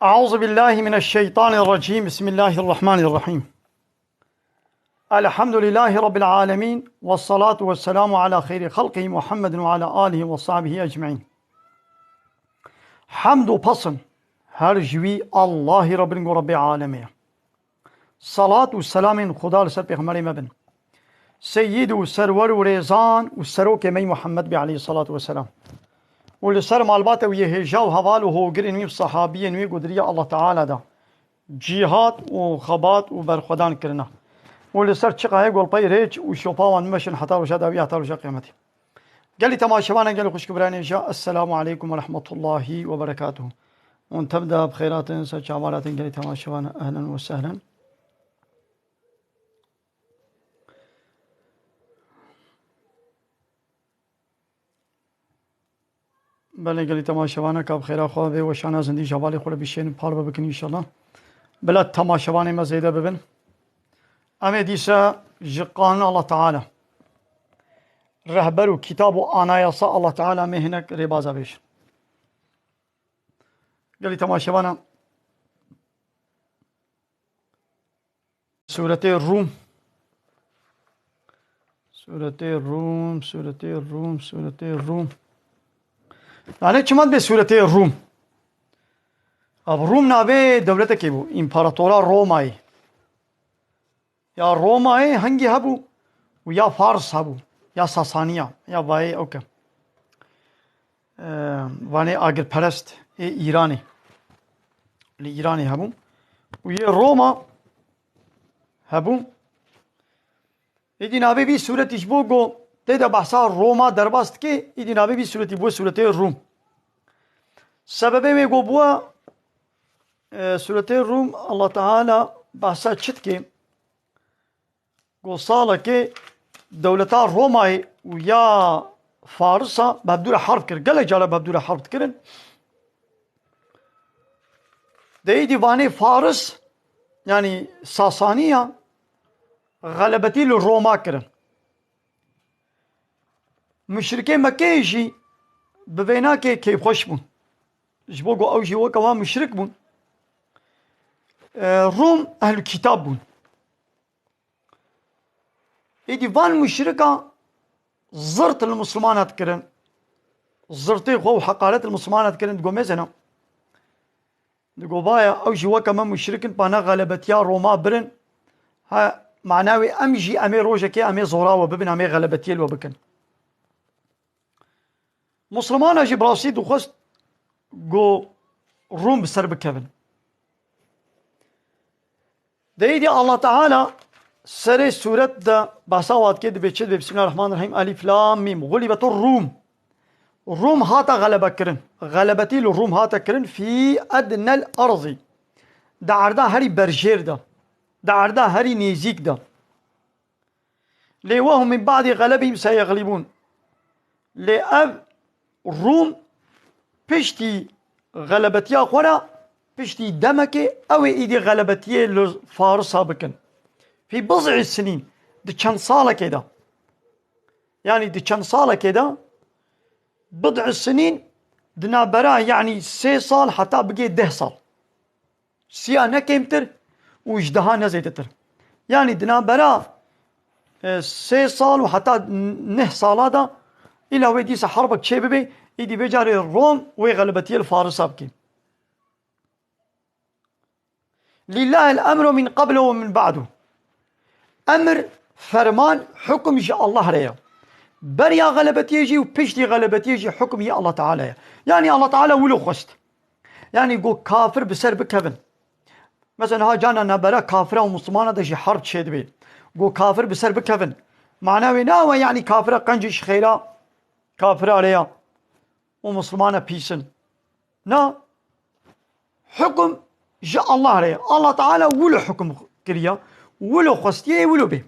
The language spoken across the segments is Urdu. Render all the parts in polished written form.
أعوذ بالله من الشيطان الرجيم. بسم الله الرحمن الرحيم. الحمد لله رب العالمين، والصلاة والسلام على خير خلقه محمد وعلى آله وصحبه أجمعين. حمد و پسند هر جوی الله رب رب عالمه. صلاة و سلام خدا لسر پیغمبر مبن سید و سرور و ریزان و سروک می محمد بی علیه الصلاة والسلام ولسر مالبات ويهجا وهوال وهوجر انوي صحابي انوي قدرية الله تعالى دا جهاد وخبات وبرخدان كرنا ولسر تشقى يقول باي ريج وشوفا وانمشن حتى وشاداوي حتى وشا قيمتي. قال لي تماشوانا قال خوش كبراني جاء السلام عليكم ورحمة الله وبركاته. ونتبدا بخيرات سجعوالات. قال لي تماشوانا اهلا وسهلا. بله گلی تماشاوانه که بخیر خواه و وشانه زندی جوالی خوره بیشین پار بکنی انشالله. بله تماشاوانه ما زیده ببین. اما دیسه جقان الله تعالی رهبر و کتاب و آنایاسا الله تعالی مهنک ربازه بیش. گلی تماشاوانه سورة الروم سورة الروم سورة الروم سورة الروم يعني چمد به سورة الروم. اب روم نابه دولت کی بو امپراتورا رومای یا رومای هنگی هبو و یا فارس هبو یا ساسانیا یا وای اوکه وانه آگر پرست ایرانی ایرانی هبو و یه روما هبو. ایدی نابه بی صورتش بو گو تیدا بحثا روما درباست که ایدی نابه بی صورتی بو صورت روم. سببه می گو بوا صورت روم الله تعالی بحثا چت که گو ساله که دولتا رومای و یا فارسا بابدور حرب کرد. گله جاله بابدور حرب کرن. ده دیوانه فارس یعنی ساسانیا غلبتی لروما کرن. مشرکه مکه جی ببینا که کیف خوش بون جبو گو او جی وکوا مشرک بون. روم اهل کتاب بون. ایدی وان مشرکا زرت المسلمانات کرن زرتی خو حقارت المسلمانات کرن. دگو میزنا دگو بایا او جی وکما مشرکن پانا غلبتیا روما برن ها معناوي امجي امي روجكي امي زوراوه ببن امي غلبتيل وبكن مسلمان اجي براسي دخست جو روم بسر بكبن. ديدي الله تعالى سر سورة دا باساوات كده بيتشد بسم الله الرحمن الرحيم الف لام ميم غلبت الروم. الروم هاتا غلبة كرن غلبتي الروم هاتا كرن في ادنى الارض. دا عردا هري برجير دا عردا هري نيزيك دا ليوهم من بعد غلبهم سيغلبون. لأب روم پشتی غلبتیا خورا پشتی دمکه او ایدی غلبتیه لفارسا بکن في بضع سنين. دي چند ساله كده يعني دي چند ساله كده بضع سنين دنا برا يعني 3 سال حتى بقي 10 سال سيا نكيمتر وجدها نزيتتر يعني دنا برا 3 سال وحتى 9 سال هذا إلى ويديس حربك شبابي إيدي بجاري الروم وغلبتي الفارس أبكي. لله الأمر من قبله ومن بعده. أمر فرمان حكم جاء الله ريا بريا غلبتي يجي وبشتي غلبتي يجي حكم يا الله تعالى. يعني الله تعالى ولو خست يعني يقول كافر بسر بكفن مثلا ها جانا نبرا كافرة ومسلمانة دجي حرب شد بي قو كافر بسر بكفن معناه ناوى يعني كافرة قنجش خيرا كافرة عليها ومسلمانة بيسن نا حكم جاء الله عليه الله تعالى ولو حكم كريا ولو خستيه ولو به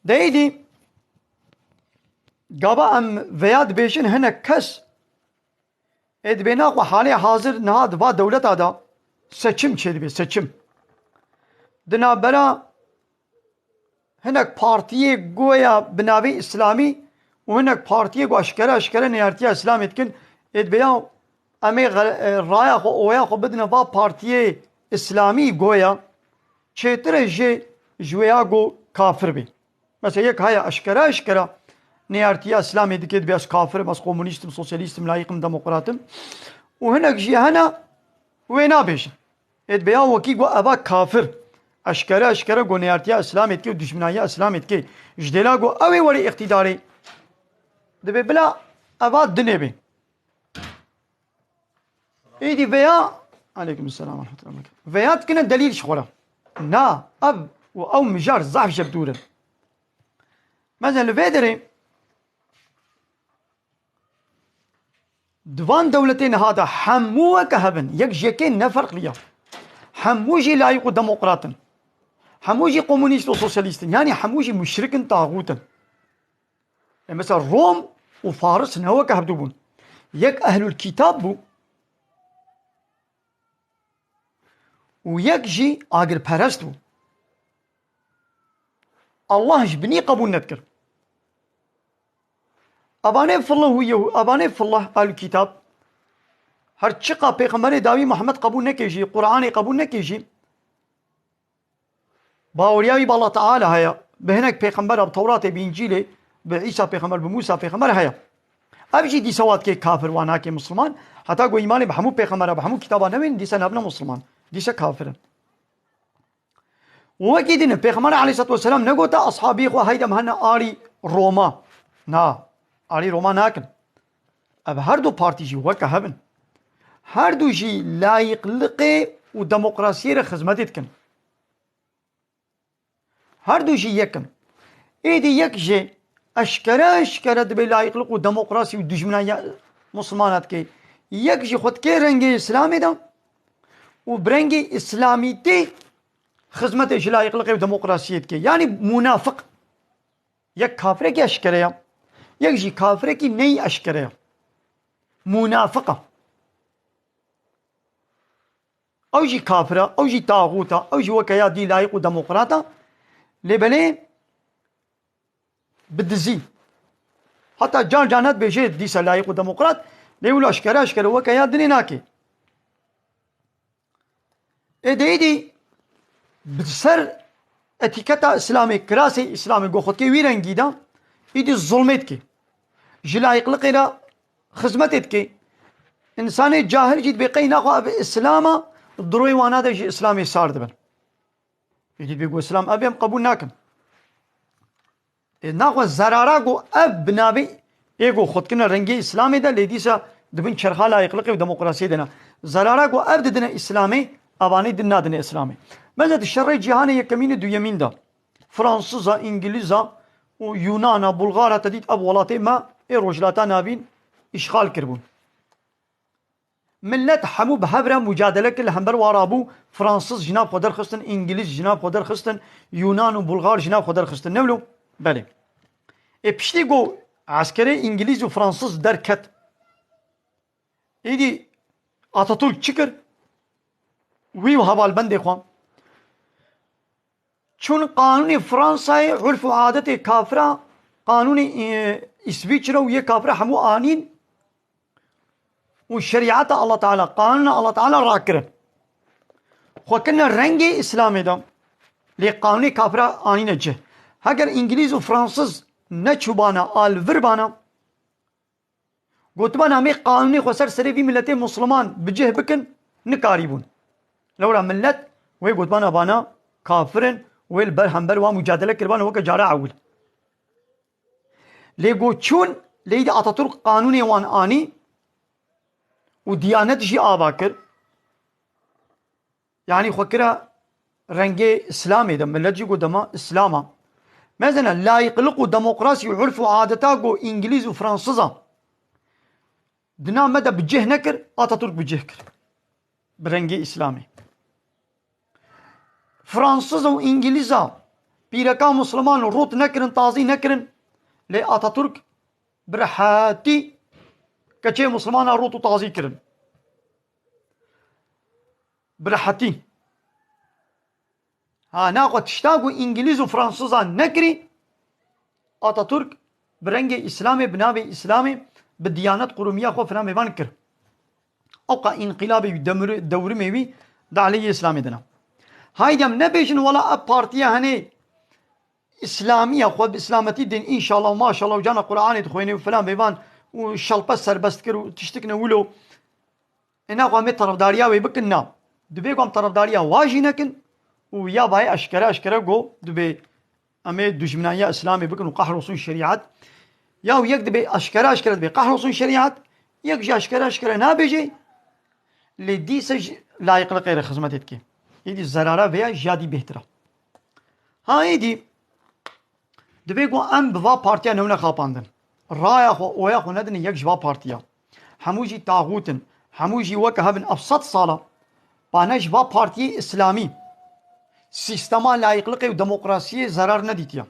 دايدي قابا ام فياد بيشن هنا كس اد بيناق وحالي حاضر نهاد با دولت هذا seçim çelbi seçim dina bera hinek partiye goya binavi İslami ve hinek partiye go aşkara niyartiya İslam etkin edbeya ame raya xo oya xo bidina va partiye İslami goya çetre je jweya go kafir bi mesela yek haya aşkara niyartiya İslam edik edbeya kafir bas komünistim sosyalistim layıkım demokratım ve hinek jihana ve ne beşin edbeya vaki go ava kafir aşkara go niyartiya İslam etki ve düşmanaya İslam etki jdela go ave veri iktidarı debe bela ava dinebe Edhi veya عليكم السلام ورحمة الله وبركاته veya كنا دليل شخورة نا اب او مجار ضعف شبدورة مثلا فيدري دوان دولتين هذا حموه كهبن يك جيكين نفرق ليا حموجي لايق ديمقراطن حموجي كومونيست وسوسياليستن يعني حموجي مشركن طاغوتن يعني مثلا روم وفارس هو كهبدوبون يك اهل الكتاب بو ويك جي آقر پرست بو الله جبني قبول نذكر أباني في الله أباني في الله آل الكتاب هر چقا پیغمبر داوی محمد قبول نکیجی قرآن قبول نکیجی باوریاوی با الله تعالی هيا بهنك پیغمبر بتوراة بإنجيل بعيسى پیغمبر بموسى پیغمبر هيا أبجي دي سواد كي كافر وانا كي مسلمان حتى قو إيماني بحمو پیغمبر بحمو كتابا نوين دي سنبنا مسلمان ديسا كافرا وكيدين پیغمبر عليه الصلاة والسلام نقوتا أصحابي خو هيدا مهنا آري روما نا آري روما ناكن أب هر دو بارتي جي وكا هبن هر دو جي لايق لقي وديمقراسية خزمتت كن هر دو جي يكن ايدي يك جي اشكرا دبي لايق لقو وديمقراسي ودجمنا مسلمانات كي يك جي خود كي رنجي اسلامي دا وبرنجي اسلامي تي خدمت اجلاء يقلقي وديمقراطية كي يعني منافق يك كافر كي اشكريا يك جي كافر كي ني اشكريا منافقة او جي كافرة او جي طاغوتا او جي وكيا دي لايق وديمقراطة لبني بدزي حتى جانات بيجي دي لايق وديمقراط ليقولوا اشكرا وكيا دني ناكي ايدي بسر اتيكتا اسلامي كراسي اسلامي قوخد كي ويرن جيدا ايدي الظلمت كي جلا يقلقي لا خزمتت كي انساني جاهل جيد بيقي ناخو اسلاما الضروي وانا دا جي اسلامي صار دبن يجي بيقول اسلام ابيم قبول ناكم ناخو زرارا قو اب بنابي ايقو خد كنا رنجي اسلامي دا ليديسا دبن شرخالا يقلقي وديمقراطية دنا زرارا قو اب دنا اسلامي اباني دنا دنا اسلامي ماذا الشر جهاني يكمين دو يمين دا فرنسا انجليزا ويونانا بلغارا تديد اب ولاتي ما اي رجلاتا نابين اشغال كربون ملت حمو بهبرا مجادله كل همبر وارابو فرنسا جناب خدر خستن انجليز جناب خدر خستن يونان وبلغار جناب خدر خستن نولو بله اي بشتي جو عسكري انجليز وفرنسا دركت ايدي اتاتورك çıkır ويو هوال بندي خوان چون قانون فرنسا عرف و عادت کافرا قانون اسویچرا و یک کافرا همو آنین و شریعت الله تعالی قانون الله تعالی راکرن خو کنه رنگ اسلامی دا لی قانون کافرا آنین جه اگر انگلیز و فرانسیز نچوبانا آلور بانا گوتبان همه قانونی خو سر وی ملت مسلمان بجه بکن نکاریبون لورا ملت وی گوتبان بانا کافرن ويل برهمبر ومجادله كربان هو كجارة عول ليقو تشون ليد اتاتورك قانوني وان اني وديانت جي اباكر يعني خوكرا رنجي إسلامي دم ملتجي قدما إسلاما مثلا لا يقلقوا ديمقراطي وعرفوا عادتاقو إنجليز وفرنسيزا دنا مدى بجه نكر أتاتورك بجه كر برنجي إسلامي فرنسيزا وإنجليزا بيركا مسلمان روت نكرن تازي نكرن لي أتاتورك برحاتي كشي مسلمان روت تازي كرن برحاتي ها ناقو تشتاقو إنجليز وفرنسيزا نكري أتاتورك برنجي إسلامي بنابي إسلامي بالديانات قرومية خو فنامي بانكر أوقع انقلابي دوري ميوي دا علي إسلامي دنا هاي دم نبيشن ولا بارتيا هني إسلامية خو بإسلامتي دين إن شاء الله وما شاء الله وجانا قرآن تخويني وفلان بيبان وشلبس سربستكر وتشتكنا ولو إنا قامت طرفداريا ويبكنا دبي قام طرفداريا واجي نكن ويا باي أشكرا جو دبي أمي دجمنايا إسلامي بكن وقحرصون الشريعات يا ويك دبي أشكرا دبي قحرصون الشريعات يك جا أشكرا نابجي لدي سج لا يقلق غير خدمتك يدي الزرارة فيها جادي بهترة هاي دي دبي قو أم بوا بارتيا نونا خاباندن رايا خو ويا خو ندن يك جوا بارتيا حموجي طاغوتن حموجي وكهبن أبسط صالة بانا جوا بارتي إسلامي سيستما لا يقلق وديمقراطية زرار نديتيا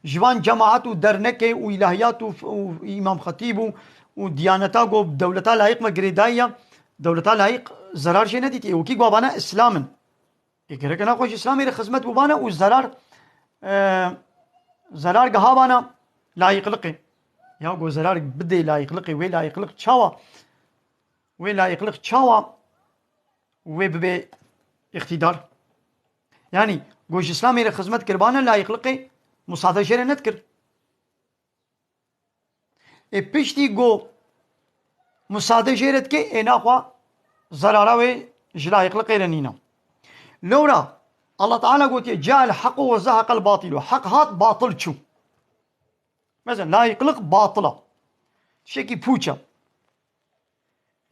جوان جماعات ودرنكي وإلهيات وإمام خطيب وديانتا جو دولتا لايق مجريدايا دولتا لايق زرار شي نديتي وكي قوابانا إسلاما يكرك أنا خوش إسلامي لخدمت بوانا والزرار زرار قهابانا لا يقلقي يا قو زرار بدي لا يقلقي وي لا يقلق تشاوا وي لا يقلق تشاوا وي ببي اقتدار يعني قوش إسلامي لخدمت كربانا لا يقلقي مصادة شيرا نذكر بيشتي قو مصادة شيرت كي إناقوا زراراوي جلا يقلقي لنينا لورا الله تعالى قلت جاء الحق وزهق الباطل حق هات باطل شو مثلا لا يقلق باطلة شيكي بوچا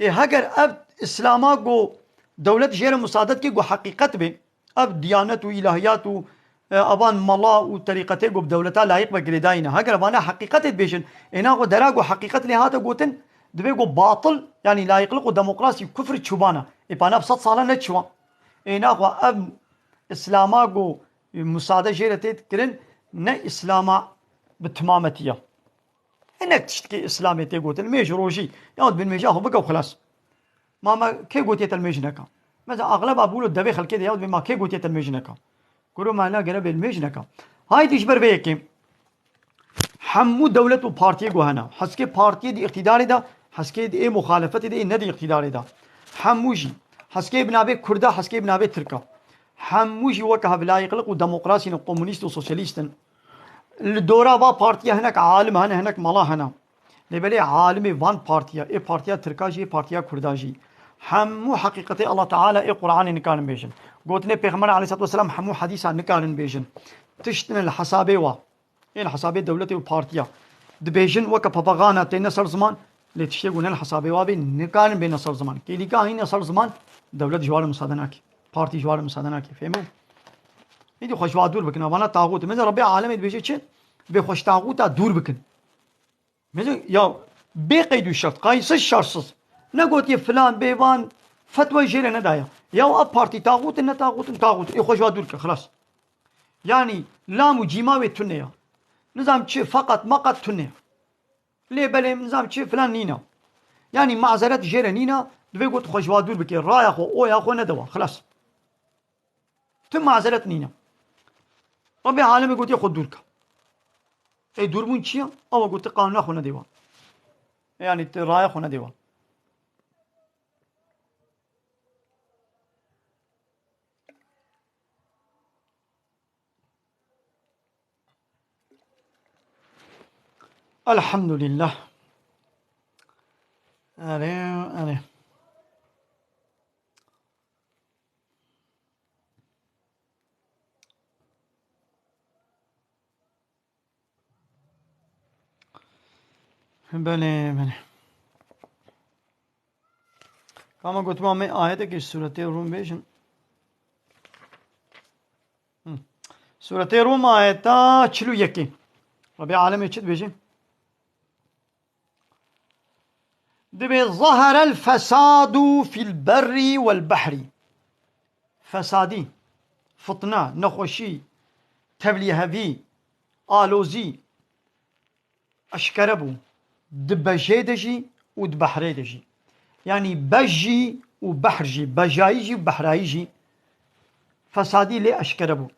هاگر اب اسلاما قو دولت جير مصادت كي قو حقيقت بي اب ديانت وإلهيات ابان ملا وطريقته قو بدولتا لايق بقريداينا هاگر ابانا حقيقت بيشن انا قو درا قو حقيقت لهاتا قوتن دبي قو باطل يعني لا يقلق ديمقراطي كفر تشوبانا ابانا بسط صالة نتشوا انا قو اب اسلاما قو مصادة جيرتت كرن نا اسلاما بتمامتيا انك تشتكي اسلامي تيقوت الميج روجي ياود بالميج اخو بقى وخلاص ماما كي قوتيت الميج نكا مثلا اغلب ابولو الدبي خل كده ياود بما كي قوتيت الميج نكا كلوا ما لا قرب الميج نكا هاي تشبر بيكي حمو دولة وبارتي جو هنا حسكي بارتي دي اقتداري دا حسكي دي مخالفتي دي ندي اقتداري دا حموجي حسكي بنابي كردا حسكي بنابي تركا حموجي وكها بلا يقلق وديمقراطي وكومونيست وسوشياليست الدورة با بارتيا هناك عالم هناك ملا هنا لبلي عالمي وان بارتيا اي بارتيا تركاجي اي بارتيا كرداجي حمو حقيقتي الله تعالى اي قرآن نكان بيجن قلتني بيغمر عليه الصلاة والسلام حمو حديثا نكان بيجن تشتن الحسابي وا اي الحسابي دولتي وبارتيا دبيجن وكا باباغانا تي نصر زمان اللي تشتي قلنا الحسابي وا بي نكان بين نصر زمان كي لقا هين نصر زمان دولة جوار مسادناكي بارتي جوار مسادناكي فهموا يدي خوش دور بكن وانا طاغوت مثل ربي عالمي بيجي تشن بخوش طاغوت دور بكن مثل يا بقيد الشرط قايس الشرص نقول يا فلان بيبان فتوى جيري ندايا يا بارتي طاغوت ان طاغوت يخوش دور خلاص يعني لا مجيماوي تنيا نظام شي فقط ما قد تنيا ليه بلي نظام شي فلان نينا يعني معذرة جيري نينا دبي قلت خوش دور بكن رايا خو او يا خو ندوا خلاص تم معذرة نينا ربي عالمي قلت ياخذ دورك اي دور من شيء او قلت قانون اخونا ديوان يعني راي اخونا ديوان الحمد لله أنا بله كما قلت ما آياتك السورة الروم بيشن سورة روم آيتا 41 ربي عالمي چد بيجي دبي ظهر الفساد في البر والبحر فسادي فطنة نخوشي تبليهبي آلوزي أشكربو دبجي دجي ودبحري دجي يعني بجي وبحرجي بجايجي وبحرايجي فسادي لي أشكربو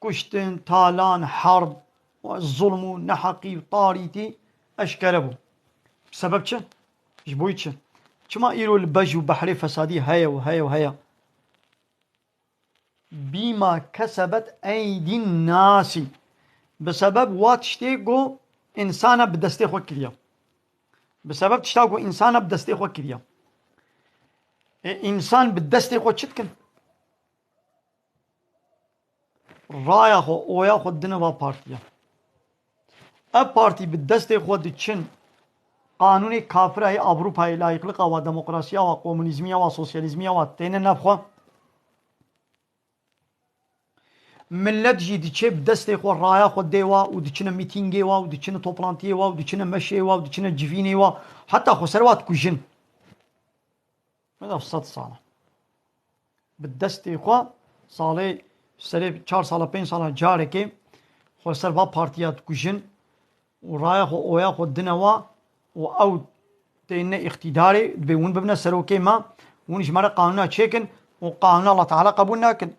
كشتن تالان حرب الظلم نحقي طاريتي أشكربو بسبب چه؟ جبوي چه؟ چما إيرو البج وبحري فسادي هيا وهيا وهيا بما كسبت أيدي الناس بسبب واتشتيقو إنسانا بدستي خو كريا بسبب تشتاقو إنسانا بدستي خو كريا إنسان بدستي خو چتكن رايا خو اويا خو دنوا بارتيا اب بارتي بدستي خو دچن قانوني كافر هي اوروبا لايقلقه و ديمقراطيا و كومونيزميا و سوسياليزميا و تين نفخو ملت جي دچه بدستي خو رايا خو ديوا و دچن ميتينغي و دچن توبلانتي و دچن مشي و دچن جفيني و حتى خو سروات كوجن ماذا في 100 سنه بدستي خو صالي سری 4 سال 5 سال جاره که خو سر با پارتیات کشن و رای خو اویا خو دنوا و او تین اقتداری به اون ببنا سروکه ما اون جمره قانونا چیکن و قانون الله تعالی قبول نکن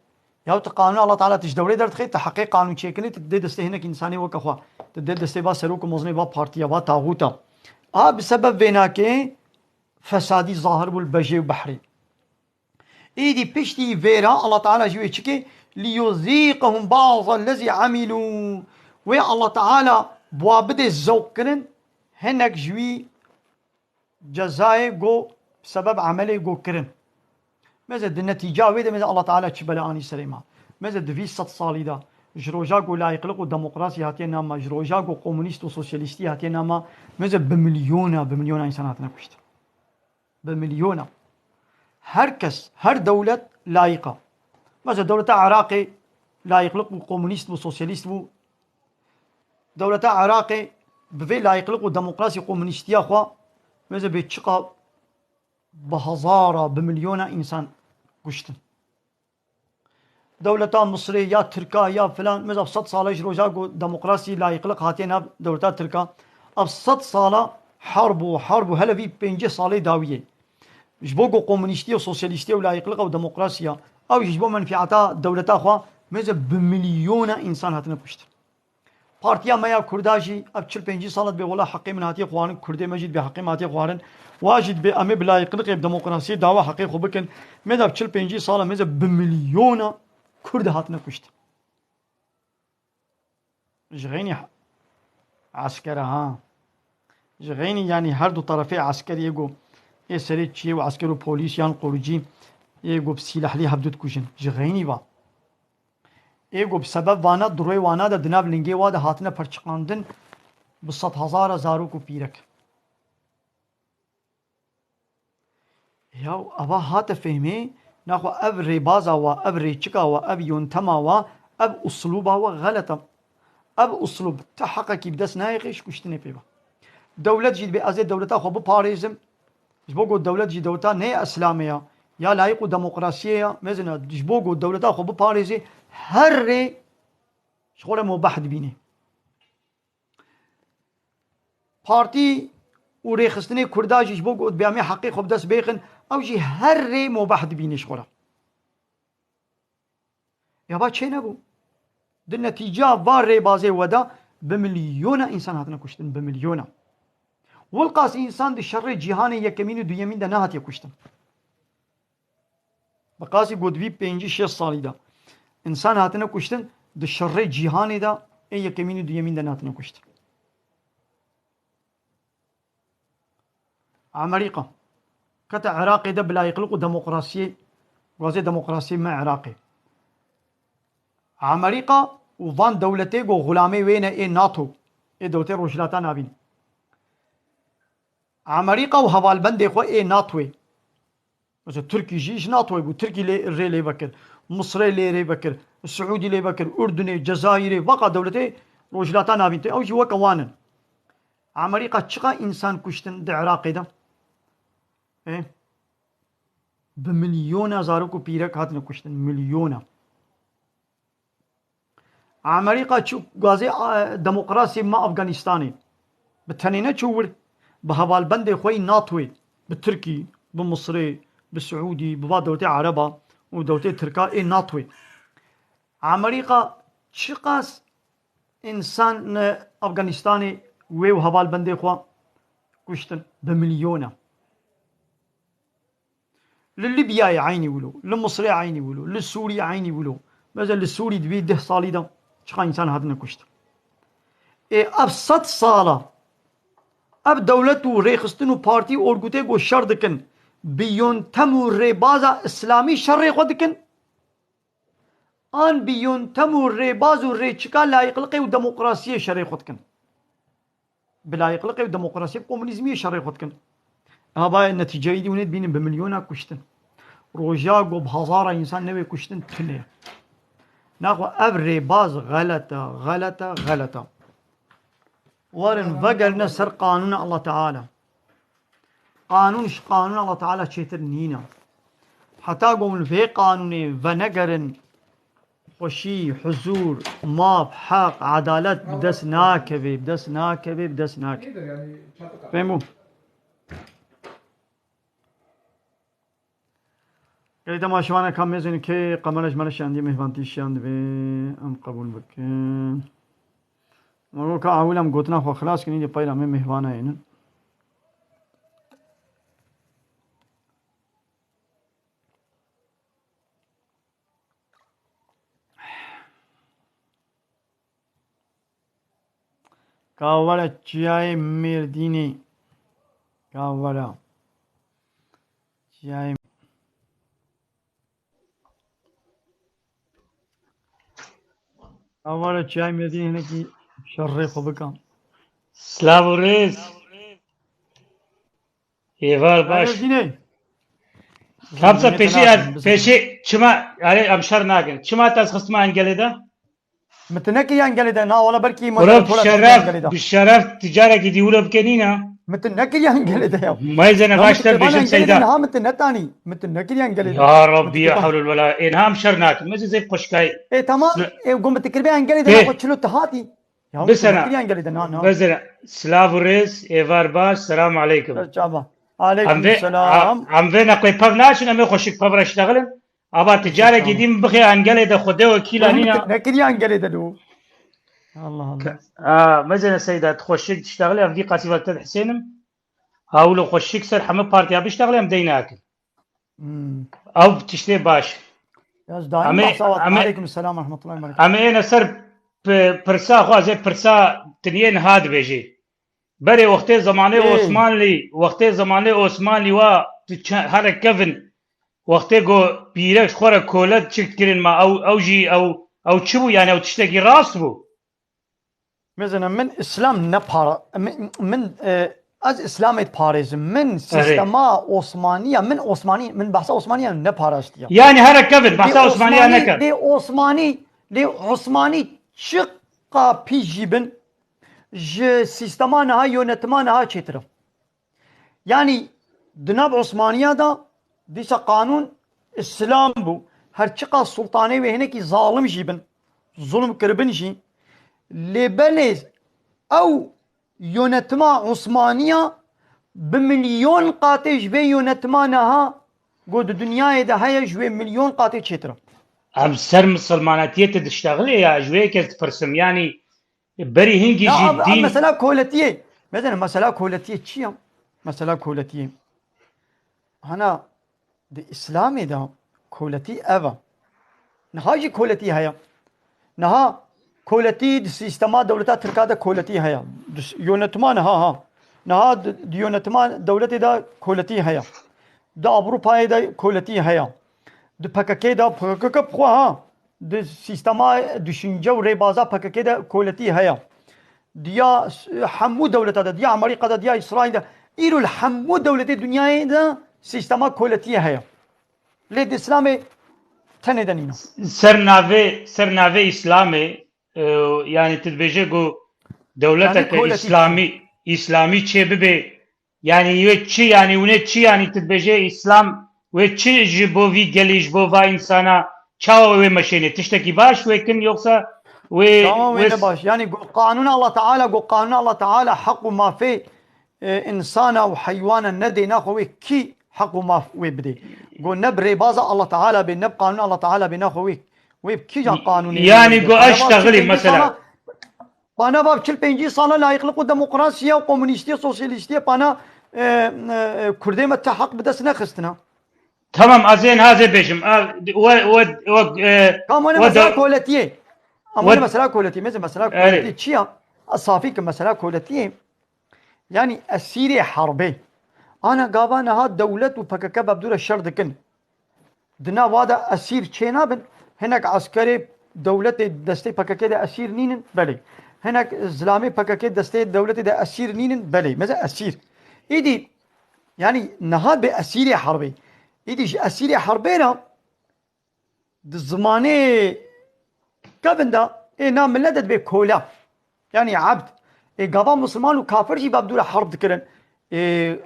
یا قانون الله تعالی تش دوله در تخی تحقیق قانون چیکنی تدید دسته هنک انسانی و کخوا تدید دسته با سروک مزنی با پارتیا با طاغوتا بسبب وینا که فسادی ظاهر بالبجی و بحری ایدی پشتی ویرا الله تعالی جوی چکی ليذيقهم بعض الذي عملوا ويا الله تعالى بوابد الزوق كرن هنك جوي جزاي جو بسبب عملي جو كرن ماذا النتيجة ويدا ماذا الله تعالى تشبل اني سليما ماذا دفي 100 صالي دا جروجا جو لا يقلقوا ديمقراطيا هاتينا ما جروجا جو كومونيست وسوسياليستي هاتينا ما ماذا بمليون انسان هاتنا كشت بمليون هركس هر دولة لايقة مثلا دولة عراقي لا يخلقوا كومونيست وسوسياليست دولة عراقي بفي لا يخلقوا ديمقراطيا كومونيستية خوا مثلا بيتشقى بهزارة بمليون إنسان كشتن دولة مصرية يا تركا يا فلان مثلا ب 100 سالة جروجا ديمقراطيا لا يخلق هاتين دولة تركا اب 100 سالة حرب وهلا في 5 سالة داوية جبوكو كومونيستية وسوسياليستية ولا يخلق وديمقراطيا او يجبو منفعتا دولتا خوا مثل بمليون انسان هاتنا كشت بارتيا مايا كرداجي اب 45 سالت به ولا حقي من هاتي خوان كردي مجيد به حقي ماتي خوارن واجد به امي بلا يقلق ديمقراطيه دعوه حقي خو بكن مثل 45 سال مثل بمليون كرد هاتنا كشت جغيني عسكرها جغيني يعني هر دو طرفي عسكري يجو يسري تشي وعسكر وبوليس يعني قرجي يجو بسلاح لي هبدت كوجن جغيني با يجو بسبب وانا دروي وانا دا دناب لنگي وادا هاتنا پرچقاندن ب 100,000 زاروك و پيرك ياو ابا هات فهمي ناخو اب ريبازا و اب ريچكا و اب يونتما و اب اسلوبا و غلطا اب اسلوب تحققي بدس نايقش كشتني بيبا دولت جيد بأزي دولتا خو بپاريزم جبوغو دولت جي دولتا نه اسلامية يا لايق ديمقراطية مثلا جبوغو دولتا خو بپاريزي هر ري شغل مباح بيني بارتي و ريخستني كرداجي جبوغو بيامي حقي خو بدس بيخن او جي هر ري مباح بيني شغله يا با چه نبو دل نتيجة فار ري بازي ودا بمليون انسان هاتنا كشتن بمليون والقاس انسان دي شر جهاني يكمين دو يمين دا نهات يكشتن بقاسي قدوي 5-6 سالي دا انسان هاتنا كشتن دي شر جهاني دا اي يكمين دو يمين دا نهاتنا كشتن امريكا كتا عراقي دا بلا يقلقوا ديمقراطية وزي ديمقراطية مع عراقي امريكا وفان دولتي جو غلامي وين اي ناتو اي دولتي روشلاتا نابين امريكا وهوال بندي خو اي ناتو مثلا تركي جيش ناتو بو تركي ري لي بكر مصر ليري بكر السعودي لي بكر أردني جزائري بقى دولتي روجلاتا نابينتي أو جوا كوانا عمريقا تشقى إنسان كشتن دي عراقي ده إيه بمليون زاروكو بيرك هاتنا كشتن مليون عمريقا تشو غازي ديمقراطي ما أفغانستاني بتهنينا تشور بهوال بندي خوي ناطوي بالتركي بالمصري بالسعودي ببعض دولتي عربة ودولتي تركا إيه ناطوي عمريقا تشقاس إنسان أفغانستاني ويو هوال بندي خوا كشتن بمليونة للليبيا عيني ولو للمصري عيني ولو للسوري عيني ولو ماذا للسوري دبي ده صالي ده شقا إنسان هذا كشتن إيه أبسط صالة اب دولتو ريخستنو بارتي اورگوتي گو شر دکن بيون تمو ريبازا اسلامي شر خودكن ان بيون تمو ريبازو ريچكا لايقلقي وديمقراطيه شر خودكن بلايقلقي وديمقراطيه كومونيزميه شر خودكن هذا النتيجه دي ونيت بين بمليون كشتن روجا گو بهزار انسان نوي كشتن تنه ناخو اب ريباز غلطه ورن فقرنا سر قانون الله تعالى قانون الله تعالى شيتر نينا حتى قوم في قانوني ونقرن خوشي حضور ماف حق عدالت بدس ناكبي فهموا إذا ما شوانا كم يزن كي قمرش مرش عندي مهبانتي شاند في أم قبول بكين مروك أولام قوتنا خو خلاص كني دي بايلا من مهوانا هنا كاولا چياي ميرديني كاولا چياي ميرديني هنا كي شر خبكا سلاوريز يفال باش خمسة بيشي چما يعني امشار ناگن چما تاز خصما انجلده متنكي انجلده نا ولا بركي بالشرف تجارة كي ولا بكنينا متنكي انجلده ما يزن باشتر بيشم سيدا ها متنتاني متنكي انجلده يا ربي يا حول ولا انهام شرناك ما زي قشكاي ايه تمام ايه قوم تكربي انجلده نا قلت له تهاتي بس انا سلاوريز ايفار باش السلام عليكم عليكم السلام ام فينا كوي بافناش انا خوشك بافر اشتغل ابا تجاره قديم بخي انجلده خده وكيلانينا نكري انجلده دو الله مزنا سيدة تخشك تشتغلي ام في قاسي ولد حسينم هاولو خوشك سر حمى بارتي ابي اشتغلي ام ديناك او بتشتي باش عليكم السلام ورحمه الله وبركاته ام انا سر برسا خوازي برسا تنين هاد بيجي بري وقت زمانه عثماني وا هر كيفن وقت جو بيرك خورا كولد چك كرين ما او جي او چبو يعني او تشتكي راست بو مثلا من اسلام نبارا من از اسلام باريز من سيستما عثمانيه من بحث عثمانيه نباراستيا يعني هر كيفن بحث عثمانيه نكر لي عثماني شقا بيجيبن ج سيستما نها يونتما نها چتر يعني دناب عثمانيه دا ديسا قانون اسلام بو هر چقا سلطاني وهنا كي ظالم جيبن ظلم كربن جي لبلز او يونتما عثمانيه بمليون قاتل جوي يونتما نها قد الدنيا ده هي جوي مليون قاتل چتر ام سر مسلماناتيه تشتغل يا جوي كيف تفرسم يعني بري هنجي جي دين مسألة كولتية مثلا مسألة كولتية چيا مسألة كولتية هنا دي اسلامي ده كولتي اوا نهاجي كولتي هيا نها كولتي دي سيستما دولتا تركا ده كولتي هيا يونتمان نها دي يونتمان دولتي ده كولتي هيا ده اوروبا ده كولتي هيا ده پککه ده پککه بخوا ده سیستما düşünce و ريبازا پککه ده كولتي هيا ديا حمو دولتا ده ديا امريكا ده ديا اسرائيل ده ايرو الحمو دولتي دنيا ده سيستما كولتي هيا ليد اسلامي تنه دنينو سرناوي إسلامي يعني تدبيجي جو دولتك يعني إسلامي تشي ببي يعني يتشي يعني ونتشي يعني تدبيجي إسلام وتشي جبوفي جليش بوفا إنسانا تشاو ومشيني تشتكي باش ويكن يوكسا تمام وين باش يعني قانون الله تعالى قانون الله تعالى حق ما في إنسانا وحيوانا ندي ناخوي كي حق ما في بدي قول نبري بازا الله تعالى بنب قانون الله تعالى بناخوي ويبكي جا قانوني يعني قو أشتغلي مثلا بانا باب 45 ساله لا يخلقوا ديمقراطيه وكومونيستيه سوسياليستيه بانا كردي متحق بدس نخستنا تمام ازين هذا بيجم كمان مسألة كولتيه أما مسألة كولتيه مثل مسألة كولتيه تشيا الصافي كمسألة كولتيه يعني السيري حربي أنا قابانا هاد دولة وبكاكا ببدور الشرد كن دنا وادا أسير تشينابن هناك عسكري دولة دستي بكاكا دا أسير نينن بلي هناك زلامي بكاكا دستي دولة دا أسير نينن بلي مثلا أسير إيدي يعني نهاد بأسيري حربي إيدي أسيري حربينا الزماني كابن دا نام ملدت بكولا يعني عبد قابا مسلمان وكافر جي بابدولا حرب ذكرن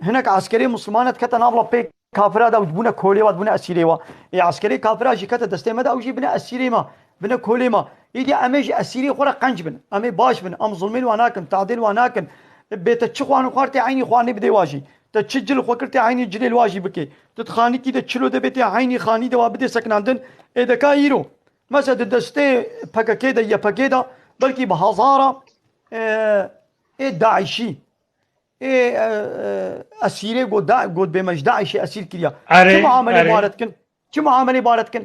هناك عسكري مسلمانات كتا نابلا بي كافرا دا وجبونا كولي وجبونا أسيري وا عسكري كافرا جي كتا دستي مدا وجي بنا أسيري ما بنا كولي ما يدي أميج أسيري خورا قنج بن أمي باش بن أم ظلمين واناكن تعديل واناكن بيت تشخوان خوارتي عيني خواني بدي واجي تتشجل خوكرتي عيني جلي الواجي بكي تتخاني كي تشلو دبيتي عيني خاني دوا بدي سكناندن إذا كايرو مثلا دستي بكاكيدا يا بكاكيدا بلكي بهزارة داعشي أسيري قد بمش داعشي أسير كريا كم عملي بارتكن كم عملي بارتكن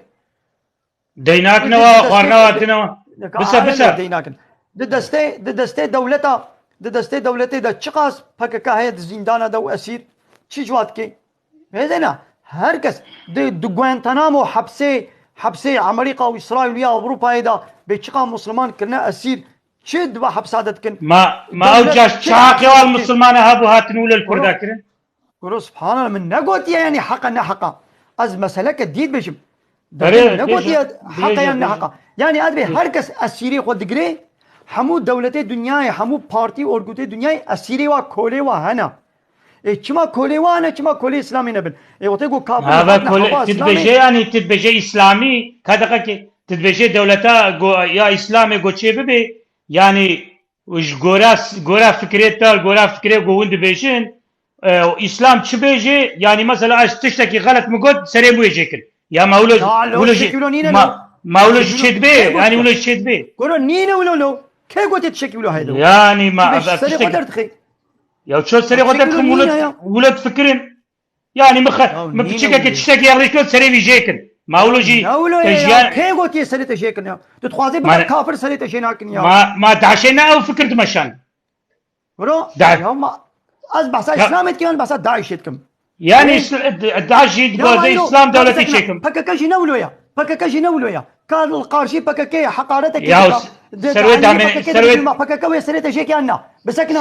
ديناك نوا خارنا واتنا بس ديناكن دستي دولتا دا چقاس پککا هيد زندانا دا وأسير چي جوات كي هذا هركس دو غوانتانامو حبسي عمريكا وإسرائيل ويا أوروبا هيدا بچقا مسلمان كرنا أسير شد بحبسادت كن ما أوجاش شاقي والمسلمان هابو هاتن ولا الكردا كرن قولوا سبحان الله من نقوتي يعني حقا نحقا از مسألة كديد بجم نقوتي حقا يعني حقا يعني أدري هركس أسيري خود دقري همو دولت دنیای همو پارتی ارگوت دنیای اسیری و کولی و هنا چما کولی و هنا چما کولی اسلامی نبن وقتی گو کافر هذا كل تدبجي يعني تدبجي اسلامي كذا كي تدبجي دولتا يا اسلامي جو تشي بي يعني وش غورا فكرة جوند بيجين اسلام تشبيجي يعني مثلا اش تشتكي غلط مقود سريبو يجيكن يا مولود مولود شدبي يعني ولود شدبي قولوا نينا ولو كي قلت تشكي له هيدا يعني ما يا شو سري قدرتكم ولد فكرين يعني ما تشتكي يا رجل سري بيجيكن ما ولوجي تجيان كي قلت سري تجيكن يا تتخاذي بقى كافر سري تجيناكن يا ما دعشنا او فكرت مشان برو هم اصبح اسلامي كمان بس داعشتكم يعني داعش يقول زي اسلام دولتي تشيكم بككاجي نولو يا كان القارشي بككي حقارتك يا سرويت بككاوي سريت شيك انا بسكنا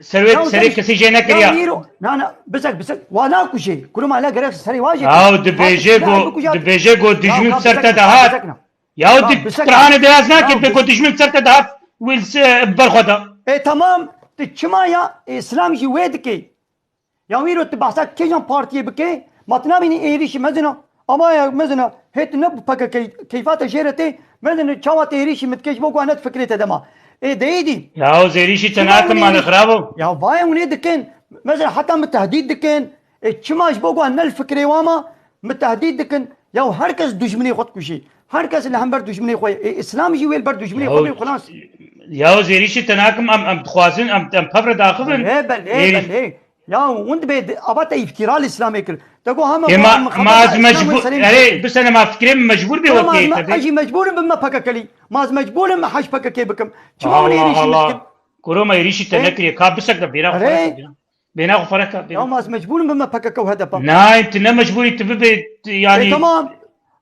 سرويت كسي جينا كريا لا بسك وانا كشي كل ما لا غير سري واجي او دبيجي جو دجمك سرت دهات يا ودك ترهان دهازنا كيف كنت دجمك سرت دهات ويلس برخدا اي تمام تشما يا اسلام جي ويدكي يا ويرو تبعث كيجان بارتي بكي ما تنامي ايريش مزنا اما يا مزنا هيت نب بكا كيفات جيرتي مزنا تشاوات ايريش متكيش بوكو انا فكرت دما ايه ديدي يا زيريشي تناكم مال خرابو يا باي وني دكن مزنا حتى من التهديد دكن تشماش بوكو انا الفكري واما من التهديد دكن يا هركز دجمني خد كشي هركز اللي هم بر دجمني خوي اسلام جي ويل بر دجمني خوي خلاص يا زيريشي تناكم ام تخوازن ام فبر داخلن ايه بل يا وانت بيد ابات افتراء الاسلامي كل تقول هم ما مجبور يعني بس انا ما فكري مجبور بوقتي اجي مجبور بما فككلي ما مجبور ما حش فككي بكم شو ما يريش مسكين كورو ما يريش تنكري كابسك بينا بينا فرق يا ما مجبور بما فككو هذا لا انت مجبور تبي يعني تمام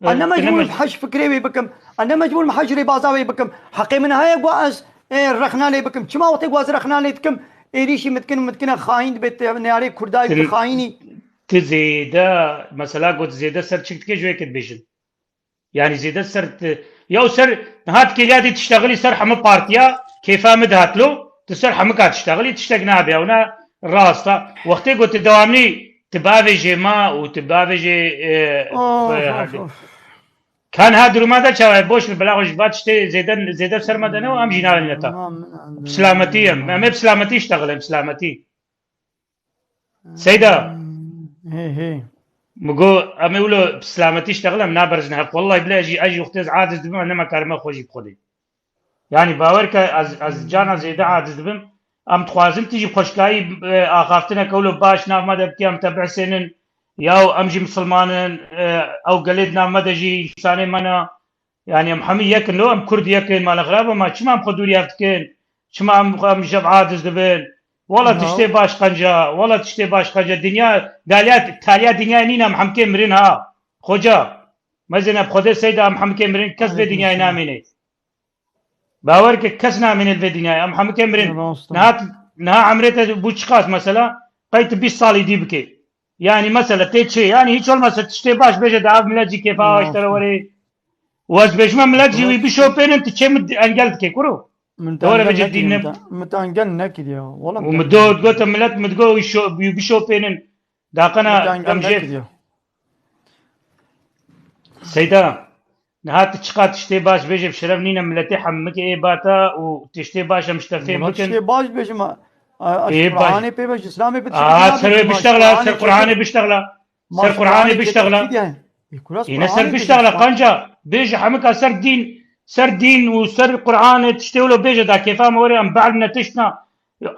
انا مجبور بحش فكري بكم انا مجبور محجري بازاوي بكم حقي من هاي قواس رخنا لي بكم شو ما وقت قواس رخنا لي بكم إيريشي متكن خاين بيت ناري كرداي خايني تزيدا مثلا قلت زيدا سر تشكت كي جوي كتبيجن يعني زيادة سر يو سر هات كيلاتي تشتغلي سر حمى بارتيا كيفا مدهات له تسر حمى تشتغلي تشتغنا بها ونا راستا وقتي قلت دوامني تبافي جيما وتبافي جي كان هادرو ماذا شاوي بوش البلاغ وجبات شتي زيدا سر مدنه وام جينا لنتا بسلامتي ما بسلامتي اشتغل بسلامتي سيدا هي مقو امي ولو بسلامتي اشتغل ام نابرز نحق والله بلا اجي وقت عاجز دبم انا ما كارما خوشي بخدي يعني باورك از جانا زيدا عاجز دبم ام تخوازم تيجي بخشكاي اخافتنا كولو باش ناف ما دبكي ام تبع سنن ياو امجي مسلمان او قلدنا مدجي انساني منا يعني ام حمي يكن لو ام كرد يكن مال غرابه ما شما ام خدوري يفتكن شما ام جب عاجز دبن والله تشتي باش قنجا والله تشتي باش قنجا الدنيا داليات تاليا دنيا نينا محمد مرينها خوجا مزنا بخده سيدا محمد مرين كسب الدنيا ناميني باورك كسنا من الدنيا محمد مرين نها عمرته بوشقات مثلا قيت 20 صالي دي بكي يعني مثلا تيتشي يعني هيك مثلا تشتي باش بيجي دعاب ملاجي كيف اشترى وري واز بيجما ملاجي ويبشو بين انت تشم انقلت كي كرو دورة بجدين متانقلنا كده والله ومدود قلت ملت متقو يبشو بين داقنا امجيف سيدا نهات تشقات تشتي باش بيجي بشرب نينا ملتي حمك ايه باتا وتشتي باش مشتفين بكن تشتي باش بيجي ما قرآني بي باش اسلامي سر بيشتغل سر قرآني بيشتغل سر قرآني بيشتغل سر بيشتغل قنجا بيجي حمك سر دين وسر قرآن تشتغلوا بيجي دا كيفا موري ام بعد نتشنا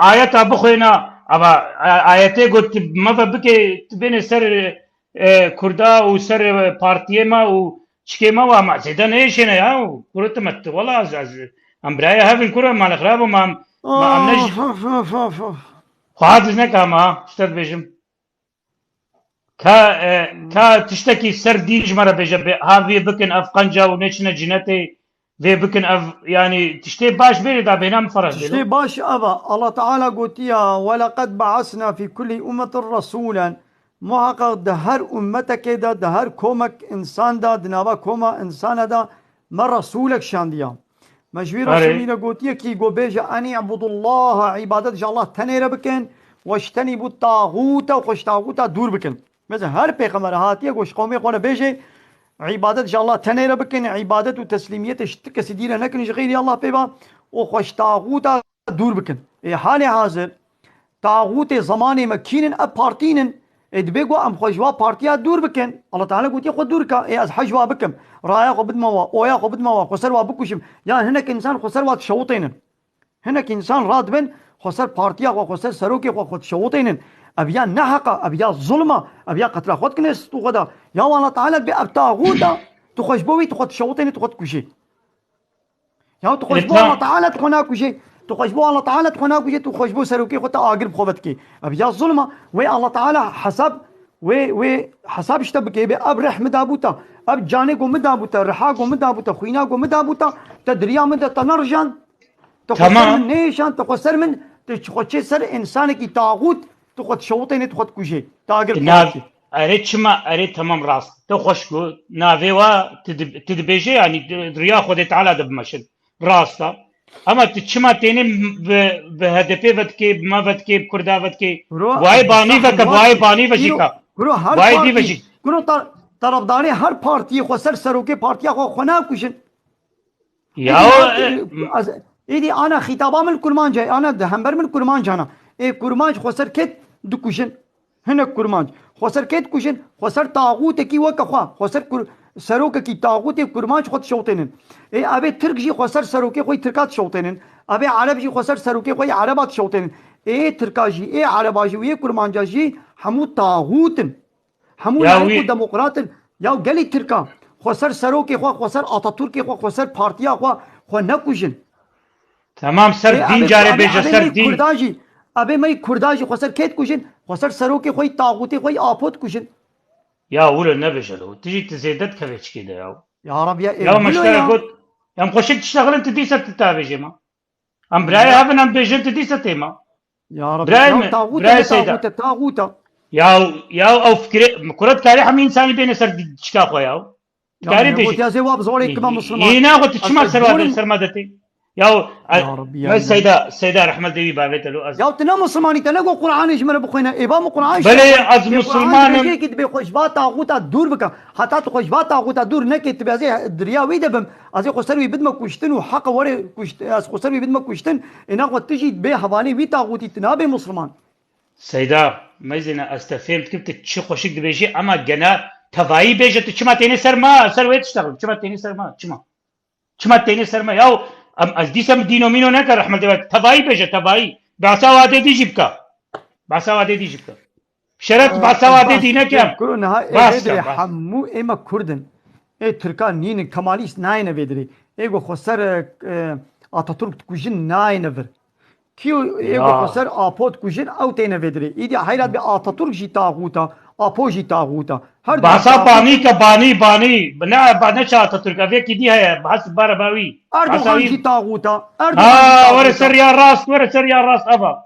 آيات بخوينا ابا آياتي قلت ما بكي تبين سر كردا وسر بارتيما وشكيما وما زيدان ايش هنا يا كرت مت والله عز ام برايا هافين كره مال خراب ما امنج خاطز نكاما اشتد بيجم كا تشتكي سر ديج مره بيجي هافي بكن افقنجا ونشنا جنتي في بكن يعني تشتي باش بيري دا بينام فرق تشتي باش ابا الله تعالى قوتيا ولقد بعثنا في كل امه رسولا محقق دهر امتك دا دهر كومك انسان دا دنابا كوما انسان دا ما رسولك شان ديا مجبي رسولنا قوتيا كي قو بيجا ان يعبدوا الله عبادت الله تنير بكن واشتنبوا الطاغوت وخش طاغوت دور بكن مثلا هر پیغمبر هاتيه قوش قومي قونا بيجي عبادت الله تنير بكن عبادت وتسليميت اشتك سديره نكن غير الله بيبا وخش طاغوت دور بكن اي حال حاضر طاغوت زمان مكين ابارتين ادبيغو ام خجوا بارتيا دور بكن الله تعالى قلت خد دور كا اي از حجوا بكم رايا قبد ما اويا قبد ما خسر وابكوشم يعني هناك انسان خسر وات شوطين هناك انسان رادبن خسر بارتيا وخسر سروكي وخد شوطين ابيا نحقه ابيا ظلمه ابيا قتل خد كنس تو غدا يا الله تعالى بابتاغوتا تخشبوي تخد شوطين تخد كشي يا تخشبو الله تعالى تخنا كشي تخشبو الله تعالى تخنا كشي تخشبو سروكي خد اقرب خوبتكي ابيا ظلمه وي الله تعالى حسب وي حساب اشتبكي اب رحم دابوتا اب جاني قوم دابوتا رحا قوم دابوتا خوينا قوم دابوتا تدريا من تنرجان تخسر من نيشان تخسر من تخشي سر انسان کی طاغوت تخد شوطين تخد كشي تاقرب خوبتكي اريد شما اريد تمام راس تخشكو نافيوا تدبيجي يعني ريا خدت على دب مشن راستا اما تشما تيني بهدفي فتكي بما فتكي بكردا فتكي واي باني فك واي باني فشيكا واي دي فشي كرو طرفداري هر بارتي خو سر سروكي بارتيا خو خنا كوشن يا ايدي انا خطابا من كرمان جاي انا دهمبر من كرمان جانا اي كرمان خو سر كت دكوشن هنا كرمان خو سر كت كوشن خو سر طاغوت كي وكخوا خو سر سروك كي طاغوت كرمان خو شوطينن اي ابي ترك جي خو سر سروكي خو تركات شوطينن ابي عرب جي خو سر سروكي خو عربات شوطينن اي تركاجي اي عرباجي وي كرمان جاجي حمو طاغوتن حمو لايكو ديمقراطن يا قالي تركا خو سر سروكي خو سر اتاتورك خو سر بارتيا خو نكوشن تمام سر دين جاري بيجا سر دين كرداجي ابي ماي كرداجي خو سر كيت كوشن خو سر سروكي خو طاغوتي خو افوت كوشن يا ولو نبجلو تجي تزيدت كفيش كده يا رب يا مشترك قلت يا مخشك تشتغل انت دي ست تتابع ما ام براي هافن ام بيجنت دي ستيما يا رب براي طاغوت يا او فكرة كرة كاري حمي انساني بين سر شكا خويا داري قلت بيجي يا زي واب زوري كمان مسلمان هنا قلت تشمع الدور- سرمادتي يا ربي يا السيدة رحمة ديبي بابيتا له يا تنا مسلماني تنقو قرآن إيش من بخوينا إبا مو قرآن بلي از مسلمان بيجي كده بخشبات طاغوت دور بك حتى تخشبات طاغوت دور نكت تبي زي دريا ويدبم أزي خسروي بدم كشتن وحق وري كشت خسروي بدم كشتن إن أقوى تجي به حوالي بي طاغوتي تنابي مسلمان سيدة ميزنا استفهمت كيف تشي خوشك بيجي اما جنا تفاي بيجي تشما تاني سر ما سر وين تشتغل تشما تاني سر ما تشما تاني سر ما ياو ام از دي سم دينو مينو نكر رحمة الله تفاي بيجي تفاي بعسا وادي دي جيبكا بعسا وادي دي جيبكا شرط بعسا وادي دي نكر كرو نها إيه حمو إما كردن إيه تركان نين كماليس ناين فيدري إيه خسر أتاتورك تكوجن ناين فر كيو إيه خسر آبود كوجن أو تين فيدري إيدي حيرات بأتاتورك جي طاغوتا آبو جي طاغوتا هر بعسا باني باني بنا بعد شاطر تركا في كدي هي بحس بار باوي أردوغان جي طاغوتا ور سر يا راس ابا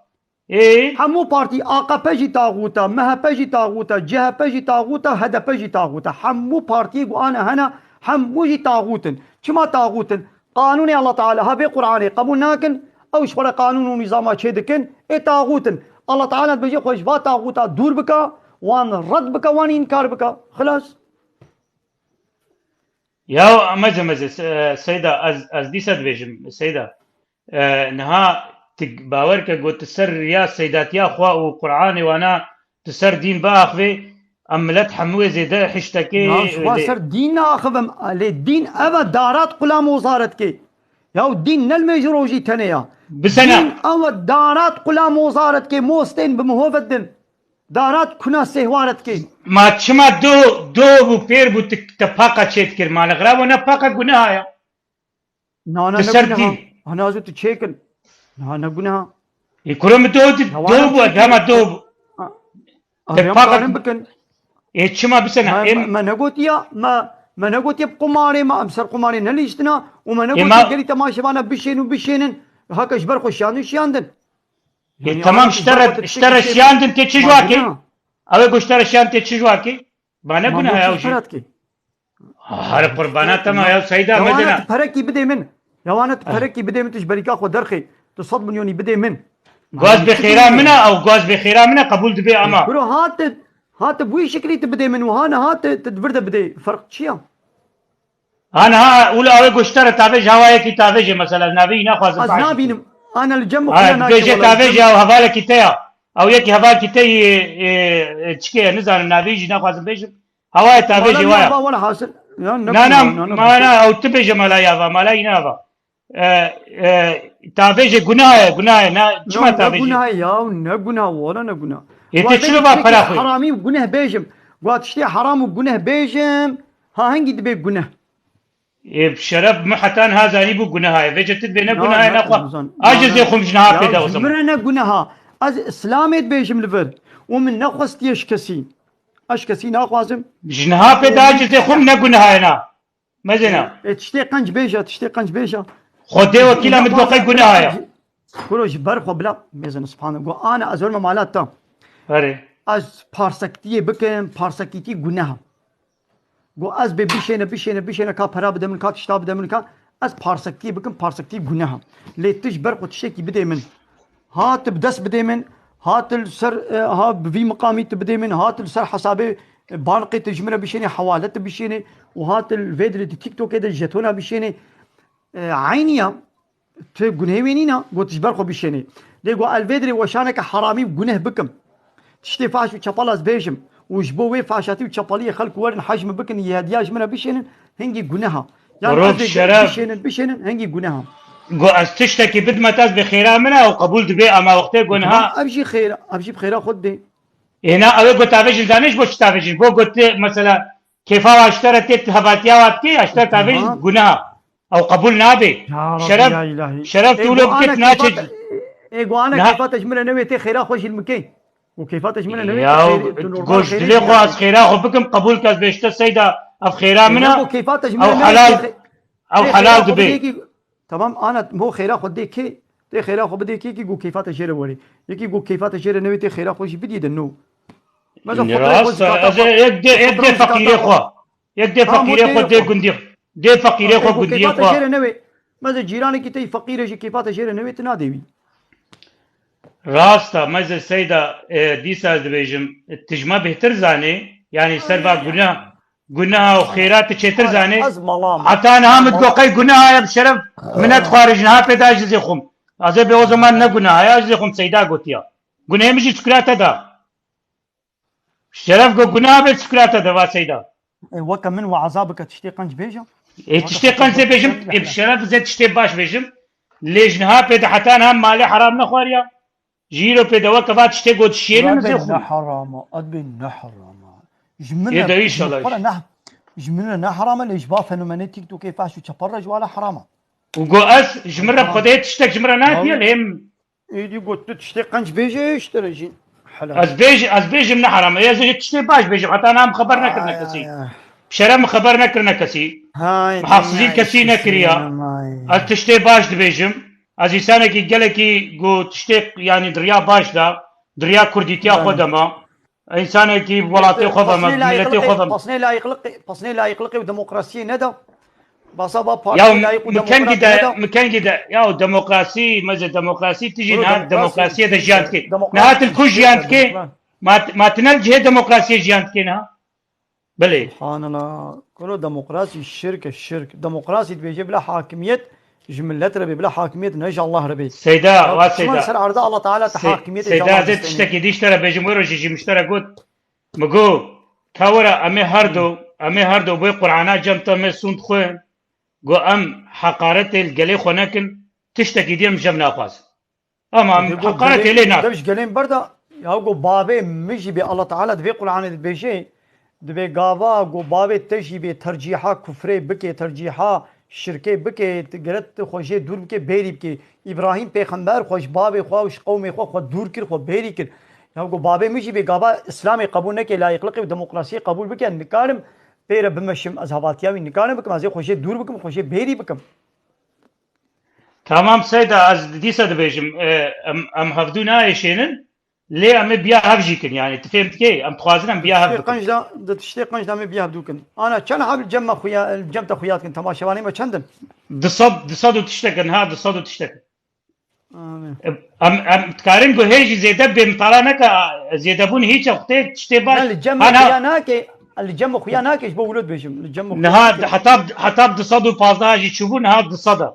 ايه همو بارتي آقا بجي طاغوتا مها بجي طاغوتا جهة بجي طاغوتا هدا بجي طاغوتا همو بارتي وانا هنا همو جي طاغوتن شما طاغوتن قانون الله تعالى هبي قرآني قبول ناكن او شفر قانون ونظام شيدكن اي طاغوتن الله تعالى بيجي خوش با طاغوتا دور بكا وان رد بكا وان انكار بكا خلاص يا مزه سيدة از دي سد بيجم سيدة نها باور که گوت تسر یا سيدات يا اخوا وقرآن وانا تسر دين باخوي املت حموه زيده حشتكي ناس سر دين اخذم على الدين ابا دارات قلام وزارت كي يا الدين نلمجروجي تنيا بسنة دين او دارات قلام وزارت كي موستين بمهوفدن دارات كنا سهوارت كي ما تشما دو بو بير بو تفاقا تشيت كير مال غراب ونا فاقا قناها نانا تسر نقولها دين انا زوت تشيكن نانا نقولها يكرم دوبو ادama دوبو تفاقا بكن تشما بسنة ما نقول يا ما نقول يا بقماري ما امسر قماري نليشتنا وما نقول ما- يا قريت تماشي بانا بشين وبشين هكا جبر خوشان شاندن تمام اشترى شياندن تشجواكي او اشترى شيان تشجواكي بانا قناها يا وجي هر قربانات ما يا سيدة يوانا مدنا تفركي بدي من يوانا تفركي بدي من تجبريكا خو درخي تصد مليوني بدي من غاز بخيرا منا او غاز بخيرا منا قبول دبي اما برو هات بوي شكلي تبدي من وهانا هات تدبرد بدي فرق شيا انا ها ولا او اشترى تافيج هوايه كي تافيج مثلا نبي ناخذ أزنابين أنا الجنب بيجي تافيج او هواله كيتيا او يكي هواله كيتي تشكي نزار نبي ناخذ بيج هوايه تافيج هوايه ولا حاصل لا ما انا او تبيج مالا يافا مالا ينافا تافيج غنايه شما تافيج نقولها يا نقولها ولا نقولها يتشلو با فراخي حرامي وقناه بيجم قوات تشتي حرام وقناه بيجم ها هنجي دبي قناه بشرف محتان هذا نيبو غناها فيجت بينا غناها ناخذ اجز يخم جناها بيدا وزم مرنا قناها از اسلاميت بيجم لفر ومن نخست يشكسي اشكسي ناخوازم جناها بيدا اجز يخم نغناها هنا مزنا تشتي قنج بيجا خدي وكيلا مدوقي غناها كلو جبر خو بلا ميزن سبحان الله انا ازول مالات تا اري از پارسکتی بکن پارسکتی گناه گو از به بشینه کا پرا بده من کا تشتا بده من کا از پارسکتی بکن پارسکتی گناه لیتش بر خود شکی بده من هات بدس بده من هات السر ها بفي مقامي تبدي من هات السر حسابي بانقي تجمره بشيني حوالات بشيني وهات الفيديو تيك توك كده جتونا بشيني عينيا تجنه وينينا قلت تجبر خو بشيني ليقو الفيديو وشانك حرامي بجنه بكم تشتي فاش وشابالاز بيجم وجبوي فاشاتي وشاباليه خلق ورن حجم بكن يهدياج منها بشينن هنجي جناها روب شرف بشينن هنجي جناها قو استشتكي بد ما تاز بخيرا منها وقبول دبي اما وقتي قنها ابجي خير ابجي بخيرا خد دي هنا او قلت افيج دانش بوش تافيج بو قلت مثلا كيف اشترت هباتيات كي اشترت افيج قنها او قبول نابي شرف تولو بكت ناتج ايغو انا كيف تجمل نويتي خيرا خوش المكي وكيف تجمل نويتي يا قوش دليقو از خيرا خو بكم قبول كاز بيشتا سيدا اف خيرا منها كيف تجمل او حلال او حلال دبي تمام انا مو خيرا خد دي كي تي خيرا خو بدي كي جو كيف تجري وري يكي جو كيف تجري نويتي خيرا خوش بدي دنو راس يد فقير خو یک دی فقیره خود دی گندی دی فقیره خود گندی كيفات خود جير نوي ماذا جيراني كي تي فقير جي كيفات جير نوي تنادي راستا مزه سيدا ديسا دبيجم تجمع بهتر زاني يعني سربا گناه و خيرات چتر زاني از ملام حتى انا هم دوقي گناه بشرف منت خارجنها پیدا جزي خم از به او زمان نه گناه یا جزي خم سيدا گوتيا گناه مش سكرات دا شرف گناه به سكرات دا وا سيدا وكم من وعذابك تشتي قنج بيجا تشتي قنزه بيجم بشرف زت تشتي باش بيجم ليجنها پیدا حتى انا هم مالي حرام نخواريا جيرو پیدا وكبات تشتي گوت شيل زي خم حرام ادبن حرام يا ده إيش الله جملنا جملنا حرام ليش با فنومن تيك توك كيفاش تشبرج ولا حرام وقو اس جمرة بخديت تشتك جمرة ناتية لهم ايدي قلت تشتي قنج بيجي اشتري حلال از بيج من حرام يا زوج تشتي باش بيج حتى انا مخبرنا كرنا كسي شرم خبرنا كرنا كسي هاي محافظين كسي نكريا از تشتي باش دبيجم از انسان كي قالكي قو تشتي يعني دريا باش دا دريا كرديتيا خدما انسان كي ولاتي خدما ملتي خدما تصنيع لا يقلقي وديمقراطيه ندى بصبا يا مكان كده يا ديمقراطي مزه ديمقراطي تجي نهار ديمقراطيه ده جانتك نهار الكل جانتك ما تنال جهه ديمقراطيه جانتك نا بلي سبحان الله كله ديمقراطي الشرك ديمقراطي بيجيب له حاكميه جملت ربي بلا حاكميه نجا الله ربي سيدا واسيدا سر عرض الله تعالى تحاكميه سيدا زت تشتكي ديش ترى بيجمور جي مشترى قلت مگو كورا امي هردو بي قرآن جمتا مي سوند خوين قو ام حقارت الجلي خونكن تشتكي ديم جمنا خاص اما حقارت لي نار دبش قالين بردا يا قو بابي مجي بي الله تعالى دبي قرآن دبيشي دبي غاوا قو بابي تجي بي ترجيحا كفري بكي ترجيحا شركه بكي قالت خوشي دور بكي بيري بكي ابراهيم پیغمبر خوش بابي خوش قومي خو دور كر خو بيري كر يا قو بابي مجي بي غاوا اسلامي قبول نكي لا يقلقي وديمقراطيه قبول بكي نكارم بير بمشم ازهباتيا نكارم بكم ازي خوشي دور بكم خوشي بيري بكم تمام سيدا از ديسا دبيجم ام هفدونا ايشينن ليه ام بيا هفجيكن يعني تفهمت كي ام تخازن ام بيا هفجيكن قنج دا تشتي قنج دا بيا هفدوكن انا كان حاب الجمع خويا الجمت خوياتكن تماشواني ما چندن دصد وتشتكن ها دصد وتشتكن ام تكارم قو هيجي زيدا بمطالانك زيدا بون هيك وقتي تشتي باش الجمع خوياناك الجمع خوياناك ايش بولد بيجم الجمع نهاد حتى دصد وفازها جي تشوفون هاد دصد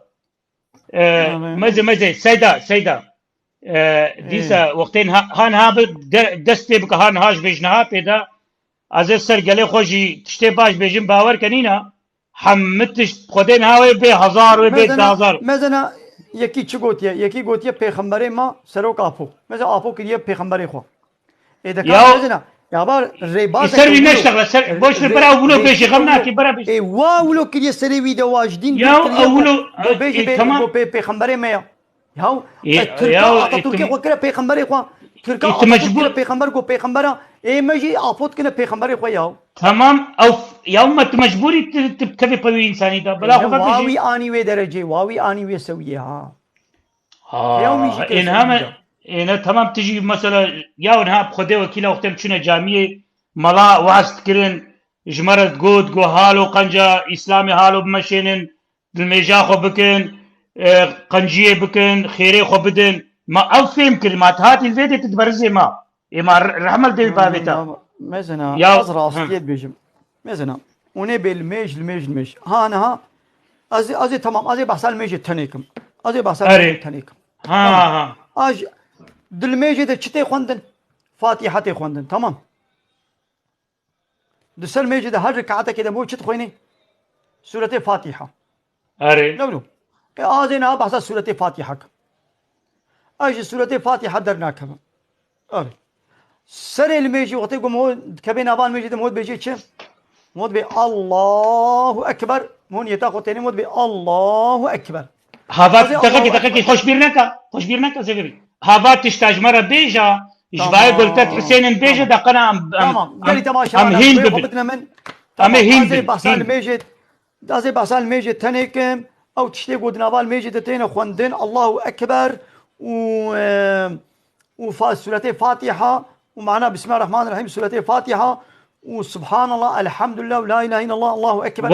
مزي سيدا ديسا وقتين هان ها دستي بك هان هاش بيجنها بيدا از سر گله خوشي تشتي باش بيجم باور كنينا حمتش خودين هاوي به 1000 و به 10000 مثلا يكي چگوتيه پیغمبر ما سروك افو مثلا افو كريه پیغمبر خو اذا كان مثلا يا بار ريباز سر نشتغل سر بوش برا اولو بيجي غمنا كي برا بيجي اي واولو كريه سري فيديو واجدين يا اولو بيجي تمام پیغمبر ما ياو تركي خو كره پیغمبر خو تركا مجبور پیغمبر کو پیغمبر اي مجي افوت كنا پیغمبر خو ياو تمام او يوم مجبوري تبي بوي انساني ده بلا خو واوي اني وي درجه واوي اني وي سويه ها إنها تمام تجي مثلا يا ونها بخده وكيلا وقتهم شنو جامعة ملا واسط كرين جمرت جود جو هالو قنجة إسلامي هالو بمشينن الميجا خو بكن قنجية بكن خيري خو بدن ما أفهم كلمات هات الفيديو تتبرزي ما إما رحمل دي بابتا مثلا يا أزرع أصليت بيجم مثلا ونبي الميج ها أنا ها أزي تمام أزي بحصل الميج التنيكم أزي بحصل الميج التنيكم ها أج دلميجي ده چتي خوندن فاتحه خوندن تمام دسل ميجي ده هر ركعته كده مو چت خويني سوره فاتحه اري نو اذن بحث سوره فاتحه اج سوره فاتحه درناك اري سر الميجي وقت يقوم كبين ابان ميجي ده مود بيجي چه مود بي الله اكبر مون يتاخو تاني مود بي الله اكبر هذا دقيقه خوش بيرنكا زغري هذا تشتاج مرة بيجا إجباري قلت حسين بيجا دقنا تمام قال لي تماشى أم هين ببن أم هين زي بحسان الميجد تنيكم أو تشتي قدنا الميجد تين خوندين الله أكبر وفاز سورة فاتحة ومعنا بسم الله الرحمن الرحيم سورة فاتحة وسبحان الله الحمد لله ولا اله الا الله الله اكبر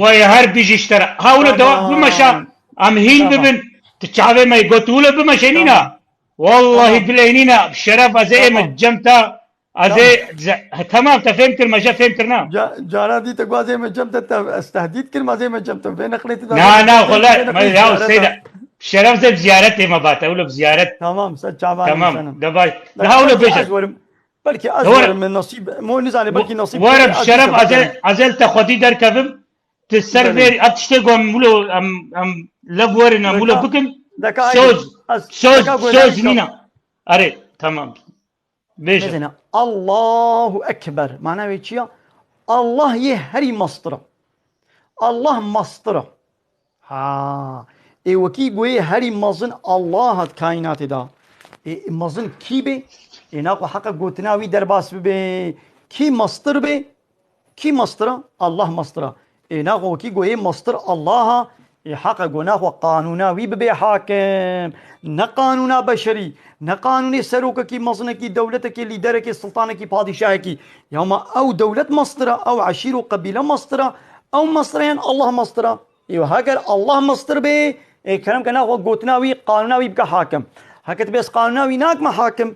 وهرب يجي اشترى هاولا دواء بمشا ام هين ببن تشعبي ما يقولوا بمشينينا والله بلينينا بشرف ازي مجمتا ازي تمام فهمت المجا فهمتنا جانا دي تقوا زي ما جمت استهديت كلمه زي ما جمت فين قلت لا خلا ما يا سيدة شرف زي بزيارتي ما بات اقول بزيارت تمام سجعبان تمام دبي هاولا بيجي بلكي ازور من نصيب مو نزاني بلكي نصيب ورب شرف ازل تاخدي در كذب تسربي اتشتغل مولو ام لفورنا مولو بكن سوز نينا اري تمام بيجي الله اكبر معناه ويتشيا الله يهري مسطره الله مسطره ها اي وكي قوي هري مزن الله كائنات دا اي مزن كيبي إناقو حقا قوتناوي درباس ببي كي مصدر بي كي مصدر الله مصدر إناقو كي قوي مصدر الله حقا قوناقو قانوناوي ببي حاكم نقانونا بشري نقانوني سروكا كي مصنكي دولتكي ليدركي سلطانكي بادشاهكي يوم أو دولة مصدر أو عشير قبيلة مصدر أو مصدرين الله مصدر إيوه هاكر الله مصدر بي كلام كناقو قوتناوي قانوناوي بك حاكم هكذا بس قانوناوي ناك ما حاكم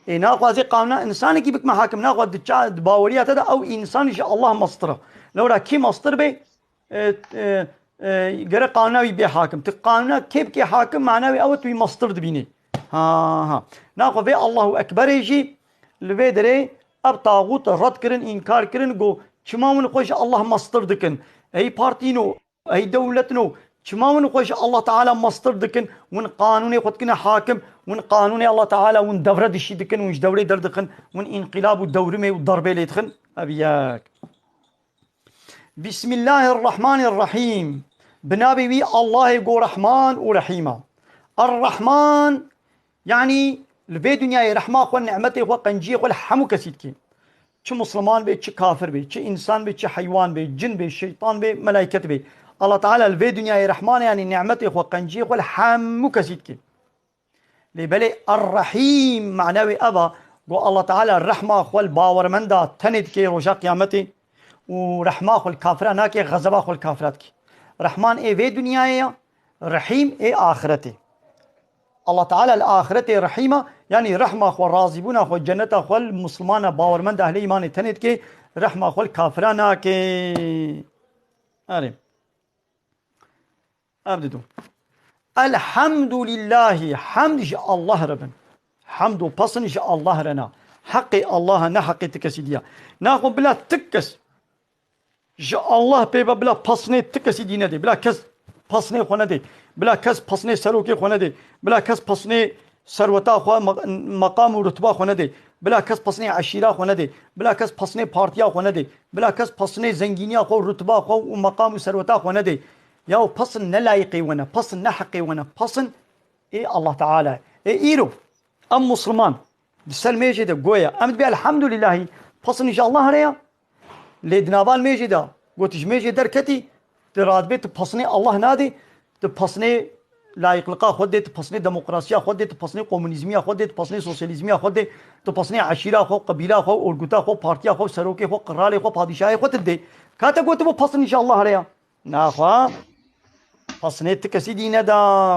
ناقوا زي قانونا إنسان كي بك محاكم ناقوا باوريات هذا أو إنسان إن شاء الله مصدره لو را كي مصدر بي غير قانوناوي بي حاكم تقانونا كيف كي حاكم معناوي أو توي مصدر دبيني ها ناقوا في الله أكبر يجي لفي دري أب طاغوت رد كرن إنكار كرن جو شما من خوش الله مصدر دكن أي بارتينو أي دولتنو شما من خوش الله تعالى مصدر دكن ون قانوني خد كنا حاكم ون قانوني الله تعالى ون دورة دشي دكن ونش دوري در دكن ون انقلاب الدوري مي والضربة اللي دخن أبياك بسم الله الرحمن الرحيم بنابي بي الله يقول رحمن ورحيمة الرحمن يعني البي دنيا رحمة خو نعمته خو قنجي خو حمو كسيدكي شو مسلمان بي شو كافر بي شو إنسان بي شو حيوان بي جن بي شيطان بي ملائكة بي الله تعالى الفي دنيا رحمن يعني نعمتي خو قنجي خو الحم كسيدكي لبلي الرحيم معناوي أبا قو الله تعالى الرحمة خو الباور من دا تند كي رجا قيامتي ورحمة خو الكافرة ناكي غزبا خو الكافرات كي رحمن اي في دنيا رحيم اي آخرتي الله تعالى الآخرة رحيمة يعني رحمة خو الرازبون خو الجنة خو المسلمان باور من دا أهل إيمان تند كي رحمة خو الكافرة ناكي أريم أبدو الحمد لله حمد جاء الله ربنا حمد وبصن جاء الله رنا حقي الله نحقي تكسيديا ناخو بلا تكس جاء الله بيبا بلا بصني تكسيدي ندي بلا كس بصني خو ندي بلا كس بصني سروكي خو ندي بلا كس بصني سروتا خو مقام ورتبه خو ندي بلا كس بصني عشيره خو ندي بلا كس بصني بارتيا خو ندي بلا كس بصني زنجينيا خو رتبه خو ومقام سروتا خو ندي ياو بصن نلايقي ونا بصن نحقي ونا بصن إيه الله تعالى إيه إيرو أم مسلمان بسال ميجي قويا أمد بي الحمد لله بصن إن شاء الله ريا ليدنابال ميجي دا قوتش ميجي دركتي تراد بيت بصني الله نادي تبصني لايق لقا خودي تبصني ديمقراطية خودي تبصني كومونيزمية خودي تبصني سوسياليزمية خودي تبصني عشيرة خو قبيلة خو أورجوتا خو بارتيا خو سروكي خو قرالي خو بادشاهي خو تدي كاتا قوتي بصن إن شاء الله ريا ناخوا فصنيت كسيدي ندا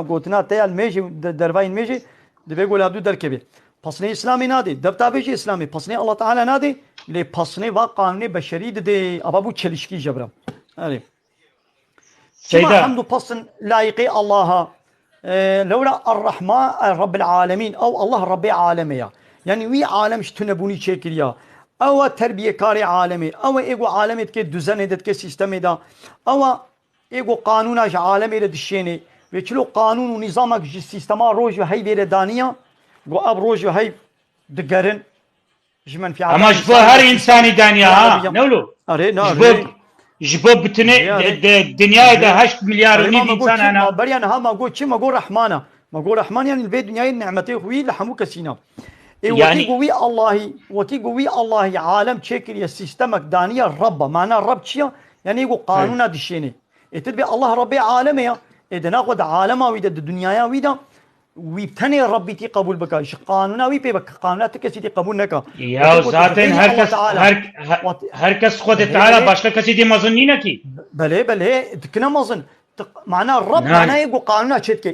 قوتنا تيال ميجي درباين ميجي دبي قول عبدو دركبي فصني اسلامي نادي دبتا بيجي اسلامي فصني الله تعالى نادي لي فصني وقانوني بشري دي ابابو تشلشكي جبرم علي سيدا الحمد فصن لايقي الله لولا الرحمن رب العالمين او الله رب العالمين يعني وي عالم شتنبوني شكليا او تربيه كاري عالمي او ايغو عالمي كي düzen كي سيستم دا او ايغو قانوناش عالمي لدشيني ويچلو قانون ونظامك جي سيستما روج هاي بير دانيا غو اب روج هاي دغرن جمن في اما جبو هر انساني دانيا ها نولو اري جبو بتني الدنيا ده 8 مليار ونيد انسان انا بريان ها ما قول شي ما قول رحمانه ما قول رحمن يعني البيت دنيا نعمتي خوي لحموك سينا يعني قوي الله وكي قوي الله عالم شكل يا سيستمك دانيا الرب معناه الرب شيا يعني يقول قانونا دشيني تتبع الله ربي عالمي إذا ناخذ عالمه ويدا الدنيا ويدا ويبتني ربي تي قبول بك ايش قانونا وي بك قانونات كسي تي قبول نكا يا ذاتن هركس خود تعالى باشا كسي دي مظنينه كي بله تكنا مظن معناه الرب معناه يقول قانونا تشتك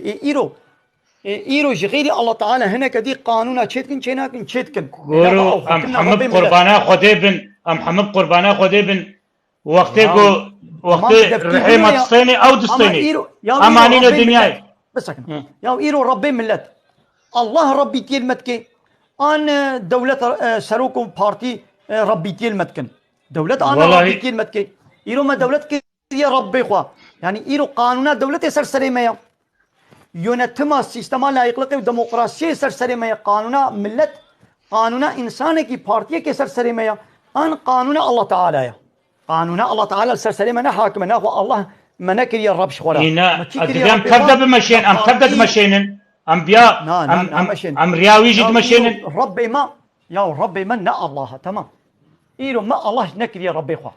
ايرو جغيري الله تعالى هنا كدي قانونا تشتكن شيناكن تشتكن غورو ام محمد قربانا خديبن ام محمد قربانا خديبن وقت رحيمة تصيني او دستيني امانين الدنيا بس يا ايرو ربي ملت الله ربي تيل متكي ان دولة سروكم بارتي ربي تيل متكن دولة انا ربي تيل متكي ايرو ما دولة يا ربي خوا يعني ايرو قانونات دولة سرسري ميا يونتما سيستما لا يقلق ديمقراطية سرسري ميا قانونا ملت قانونا انسان کی بارتي کے سرسري ميا ان قانونا الله تعالى يا قانونا الله تعالى سرسري منا حاكمنا هو الله منكر يا رب شغلا هنا ادغام كذب مشين ام كذب مشين انبياء ام رياوي جد مشين ربي ما يا ربي من الله تمام ايرو ما الله نكر يا ربي خوا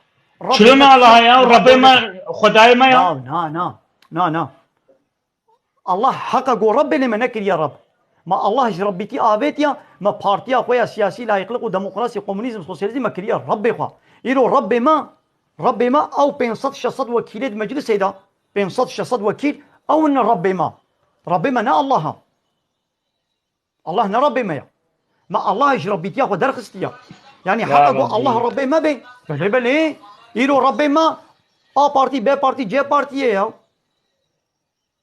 شلون الله يا ربي ما خداي ما يا نا الله حقق ربي لما نكر يا رب ما الله ربيتي آبيتيا ما بارتيا خويا سياسي لا يقلقوا ديمقراطي كومونيزم سوسياليزم ما كريا ربي خوا ايرو ربي ما او 500 600 وكيل مجلس هيدا 500 600 وكيل او ان ربي ما نا الله نا ربي ما الله ربيتيا خو درخستيا يعني حقق الله ربي ما بي بل ايرو ربي ما ا بارتي بي بارتي جي بارتي يا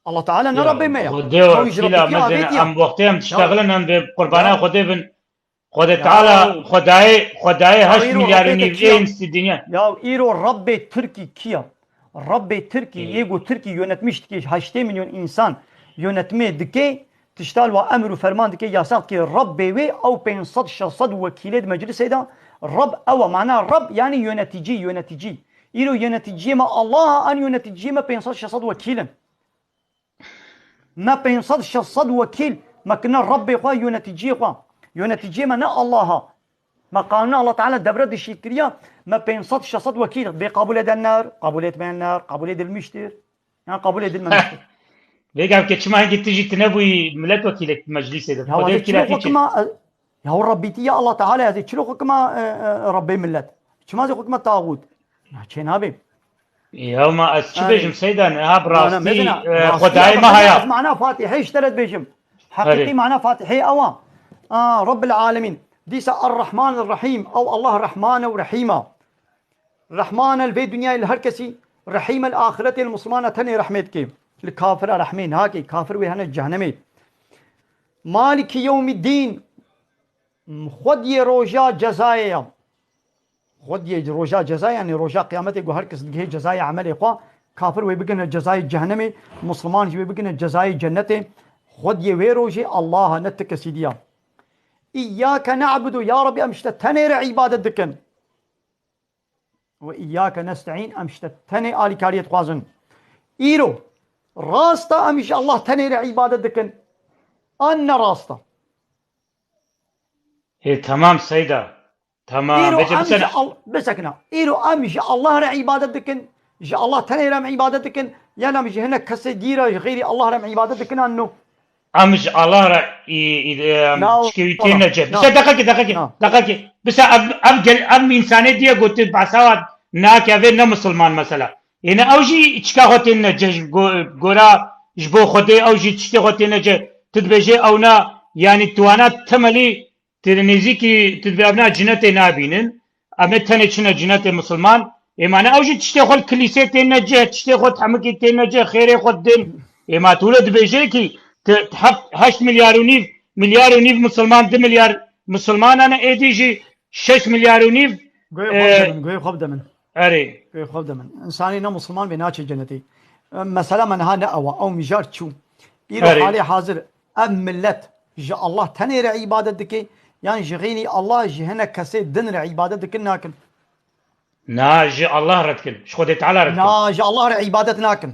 الله تعالى نربي ما خدوا كلا مثلا ام وقتهم تشتغلن ام بقربانا خديبن خد تعالى خداي 8 مليار نيفين في الدنيا يا ايرو ربي تركي كيا ربي تركي يجو تركي يونتمش كي 8 مليون انسان يونتمي دكي تشتغل وامر وفرمان دكي ياسات كي ربي وي او 500 600 وكيلات مجلس هيدا رب او معناه رب يعني يونتجي ايرو يونتجي ما الله ان يونتجي ما 500 600 وكيلا ما 500 600 وكيل ما كنا ربي خوا يونتجي ما نا الله ما قانون الله تعالى دبرد الشيكريا ما 500 600 وكيل بقبول النار قبولية من النار قبولية المشتر يعني قبولية المنشتر بيقام كتشما هنجي تجي تنبوي ملت وكيلك مجلس يا ربيتي يا الله تعالى هذه تشلو حكمة ربي ملت شما زي حكمة طاغوت شين هابي يوم أشبيجم سيدان هاب راستي خداي ما هيا معناه فاتحي اشترت بيجم حقيقي معناه فاتحي أوا رب العالمين ديس الرحمن الرحيم أو الله الرحمن ورحيمة رحمن البيت دنيا الهركسي رحيم الآخرة المسلمانة تني رحمتك الكافر رحمين هاكي كافر وهنا الجهنمي مالك يوم الدين خد روجا جزايا خد روجا جزايا يعني روجا قيامتك وهركس دقيه جزايا عملي قوا كافر ويبقنا جزاي جهنمي مسلمان ويبقنا جزاي جنته خد ويروجي الله نتك سيديا إياك نعبد يا ربي أمشت تنير عبادتك وإياك نستعين أمشت تني آلي كارية قوازن إيرو راستا أمش الله تنير عبادتك أن راستا إيه تمام سيدة تمام بسكنا إيرو أمش الله رع عبادتك جاء الله تنير عبادتك يا نمش هنا كسديرة غيري الله رع عبادتك أنه امش الله را تشكيتين نجف بس دقيقة بس اب انسانية دي قلت بعساوات ناك يا مسلمان مثلا هنا اوجي تشكا خوتين نجف غورا جبو خدي اوجي تشكي خوتين نجف تدبجي اونا يعني توانا تملي ترنيزي كي تدبابنا جنته نابينن اما تنچنا جنته مسلمان ايمانا اوجي تشتي خول كليسه نجف تشتي خو حمكي نجف خير خدين ايما تولد بيجي كي تحط 8 مليار ونيف مسلمان 2 مليار مسلمان انا ايديجي 6 مليار ونيف قوي خبده من اري قوي خبده من انساني نا مسلمان بيناتش جنتي مثلا من هذا او مجار تشو يرو حالي حاضر ام ملت جاء الله تنير عبادتك يعني جغيني الله جهنا كسي دنر عبادتك ناكن ناجي الله ردكن شخدي تعالى ردكن ناجي الله عبادت ناكن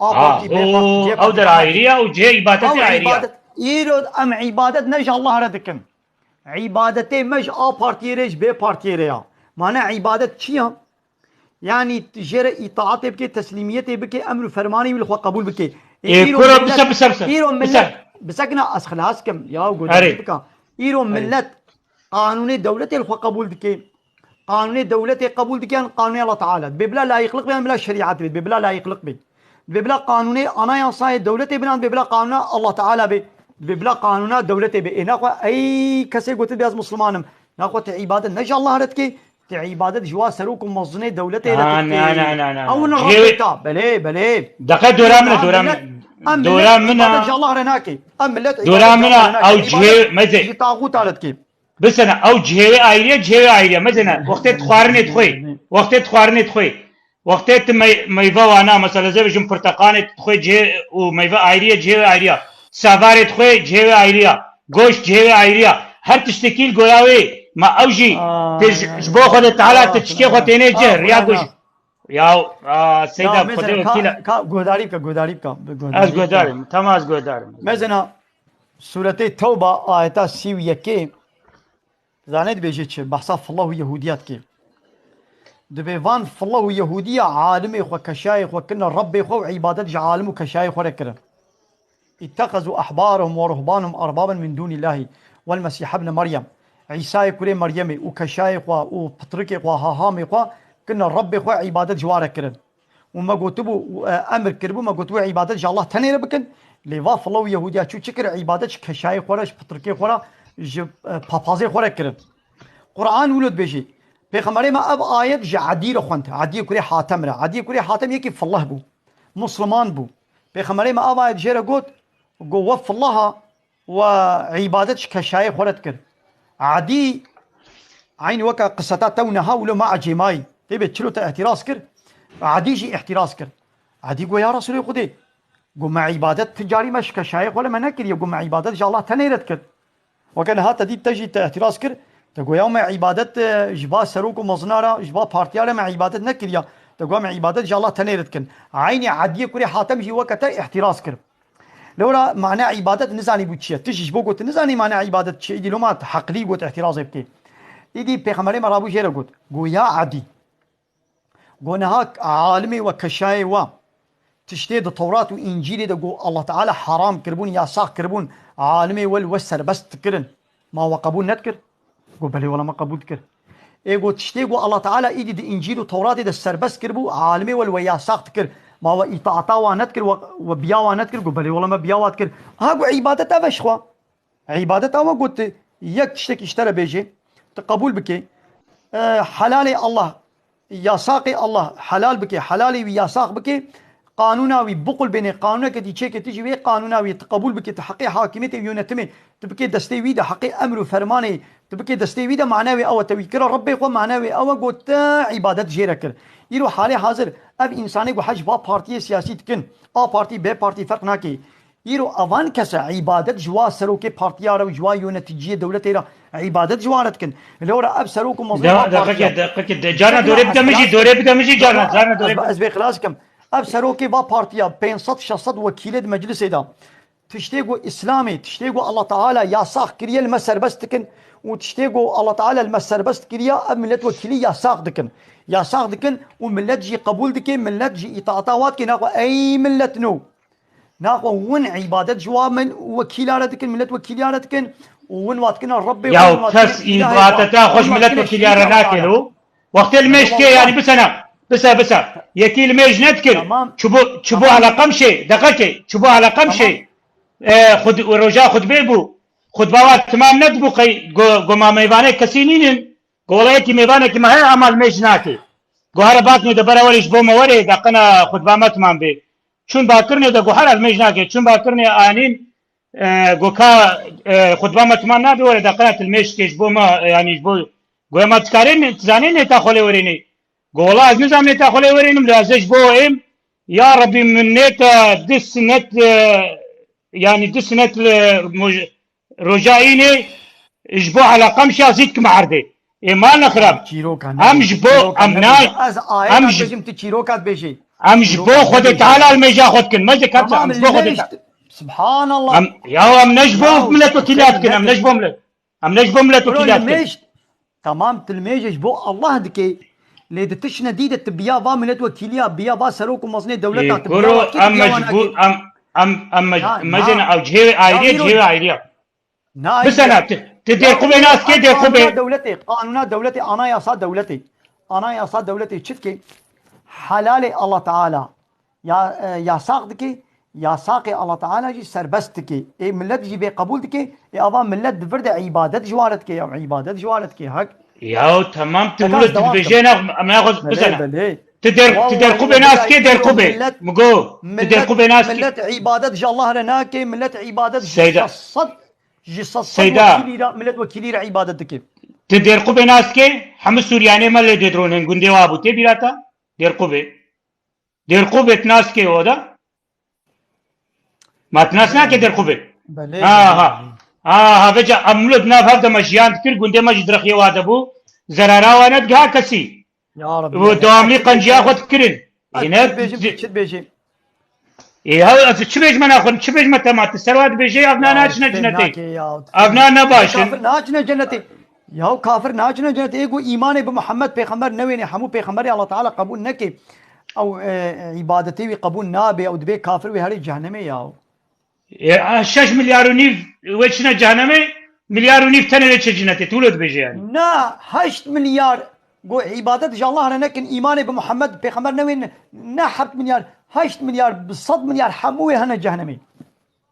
او در عائرية او جه عبادت عائرية يرد ام عبادت نج الله ردكن عبادتي مج ا بارتي ريج بي بارتي ريا معنى عبادت چيا يعني تجرى إطاعته بك تسليميته بك أمر فرماني والخوا قبول بك كرة بس إيرو ملت بسكنا أسخلاص كم يا وجودي بك إيرو ملت قانون دولة الخوا قبول بك قانون دولة قبول بك قانون الله تعالى ببلا لا يخلق بها بلا شريعة ببلا لا يخلق به ببلا قانون أنا ينصاي دولة بنا ببلا قانون الله تعالى به ببلا قانون دولة به ناخو أي كسي قلت بياز مسلمانم ناخو تعبادة نجا الله هرتكي تعبادة جوا سروكم مصنع دولة نا أو نربطها بلي دقة دوران منا نجا الله هرناكي دوران منا أو جهة مزه طاغوت هرتكي بس أنا أو جهة آيرية مثلا وقت تخوارني تخوي وقت ميفا وانا مثلا زي بجم برتقانة تخوي جهة وميفا جهة آيرية سافاري تخوي جهة آيرية گوشت جهة آيرية هر تشتكيل قراوي ما أوجي تجبو خد تعالى تشكي خديني جهر يا گوش يا سيدا خدي وكيلا گوداری کا از گودارم تمام از گودارم مثلا سورة توبة آيات 31 زانيت بيجيتش بحثا فالله يهوديات كي دبيفان فالله يهودية عالم إخوة كشايخ وكنا الرب إخوة عبادة عالم وكشايخ وركرا اتخذوا أحبارهم ورهبانهم أربابا من دون الله والمسيح ابن مريم عيسى كوري مريم وكشايخ وبطريق وهاهام إخوة كنا الرب إخوة عبادة جوارة كرا وما قلتبوا أمر كربوا ما قلتبوا عبادة الله تنير بكن ليفا فالله يهودية شو تشكر عبادة كشايخ ورش بطريق ورا پاپازه خوره کرد قرآن ولد بيجي پیغمبر ما اب آیت جا عدی رو خوند عدی کوری حاتم را عدی کوری حاتم یکی فالله بو مسلمان بو پیغمبر ما اب آیت جيرا قوت قو وف الله وعبادتش كشاي خورت كر عدي عين وكا قصتات تونها ولو مع جماي تبي تشلو احتراس كر عدي جي احتراس كر عدي قو يا رسول خدي قو مع عبادت تجاري مش كشايخ ولا منكر يقو مع عبادت جا الله تنيرت كر وكان هات دي تجي اعتراض كر تقول يوم عبادت جبا سروك ومزنارا جبا بارتيالا مع عبادت نكريا تقول مع عبادت جا الله تنيرت كن عيني عاديه كوري حاتم جي وقت احتراز كر لولا معنى عبادت نزاني بوتشي تجي جبو قلت نزاني معنى عبادت شيء دي لو ما حقلي قلت احتراز يبكي دي بيغمبري مرابو جيرا قلت قو يا عدي قو نهاك عالمي وكشاي و تشتيد التوراة وإنجيلي دقو الله تعالى حرام كربون يا ساق كربون عالمي والوسر بس تكرن ما هو قبول نذكر قو بلي ولا ما قبول تكر إيه قو تشتيقو الله تعالى إيدي دي إنجيل وتوراة دي السر بس كربو عالمي والويا ساق تكر ما هو إطاعتا نذكر وبياوا نذكر قو بلي ولا ما بياوا تكر ها قو عبادتا فشخوا عبادتا ما قلت يك تشتك اشترى بيجي تقبول بكي حلالي الله يا ساقي الله حلال بكي حلالي ويا ساق بكي قانوناوي بقول بين قانونك تيجي تيجي وي قانوناوي تقبل بك تحقيق حاكميه يونتمي تبكي دستي ويدا حقي امر فرماني تبكي دستي ويدا معناوي او توكل ربي خو معناوي او قلت عبادت جيركر يرو حالي حاضر اب انساني جو حج با بارتي سياسي تكن ا بارتي بي بارتي فرق ناكي يرو اوان كس عبادت جوا سروكي بارتيارا وجوا يونتجيه دولتي عبادت جوارتكن لو اب سروكم مظلوم دقيقه جارنا دوره بدمجي جارنا دوره از بخلاصكم اب سروكي با بارتيا 500 600 وكيل مجلس دا تشتيقو اسلامي تشتيقو الله تعالى يا صاح كريا المسر بس تكن وتشتيقو الله تعالى المسر بس كريا اب ملت وكيلي يا صاح دكن يا صاح دكن وملت جي قبول دكن ملت جي اطاعات كنا اي ملت نو ناخو ون عبادت جوا من وكيلارة دكن ملت وكيلارة دكن ون واتكنا ربي يا كس اطاعتها خوش ملت وكيلارة ناكلو وقت المشكي يعني بس يكيل ميج نذكر شبو على قمشي دقيقة شبو على قمشي خد ورجاء خد بيبو خد بوات تمام ندبو قو ما ميباني كسينين قوليتي ميباني كما هي عمل ميج ناكي قو هرباتني دبرا وليش بو موري دقنا خد باما تمام بي شون باكرني دا قو هرب ميج ناكي شون باكرني آنين قو كا خد باما تمام نابي وري دقنا الميج كيش بو ما يعني بو قو ما تكارين تزانين تاخولي وريني قول از نظام نتا خلي ورينم لازج بوهم يا ربي من نتا دسنت يعني دسنت رجائيني اجبو على قمشة زيدك معردي ما نخرب ام جبو ام جبو خد تعالى الميجا خدكن ما ذكرت ام جبو خد سبحان الله يا ام نجبو ملت وكيلاتكن ام نجبو ملت وكيلاتكن تمام تلميج جبو الله دكي لي دتشنا ديدة بيا با ملت وكيليا بيا با سروك ومصنع دولتها كورو ام مجبور ام مجن او جهه ايديا بس انا تدير قبه ناس كي دير قبه دولتي انا يا صاد دولتي شفتكي حلال الله تعالى يا ساقدكي يا ساقي الله تعالى جي سربستكي اي ملت جي بقبولتك اي ابا ملت دفرد عبادت جوارتك يا عبادت جوارتك هك يا تمام تولد بيجينا ما ياخذ بس انا تدير قبه ناس كي دير قبه مقو تدير قبه ناس ملت عبادت جا الله رناك ملت عبادت جي صد ملت وكيلي عبادتك تدير قبه ناس كي حمس سورياني ما اللي يدرون غندي وابو تي بيراتا دير قبه ناس كي ودا ما تناسنا كي دير قبه بجا املد ناف هذا مشيان كل غندي ما جدرخي وادبو زرارا وانا دغا كسي يا رب ودوامي قنجي اخذ كرن هنا بيجي اي هذا تشبيج ما ناخذ تشبيج متى ما تسروات بيجي ابناء جنتي ابناء باش كافر ناجنا جنتي يا كافر ناجنا جنتي يقول ايمان بمحمد پیغمبر نوين حمو پیغمبر الله تعالى قبول نكي او عبادتي قبول نابي او دبي كافر وهري جهنمي يا 6 مليار ونيف وشنا جهنمي مليار ونيف تنه وش جنتي تولد بيجي يعني نا 8 مليار قو عبادت جا الله لكن ايمان بمحمد پیغمبر نوين نا 7 مليار 8 مليار بالصد مليار حموه هنا جهنمي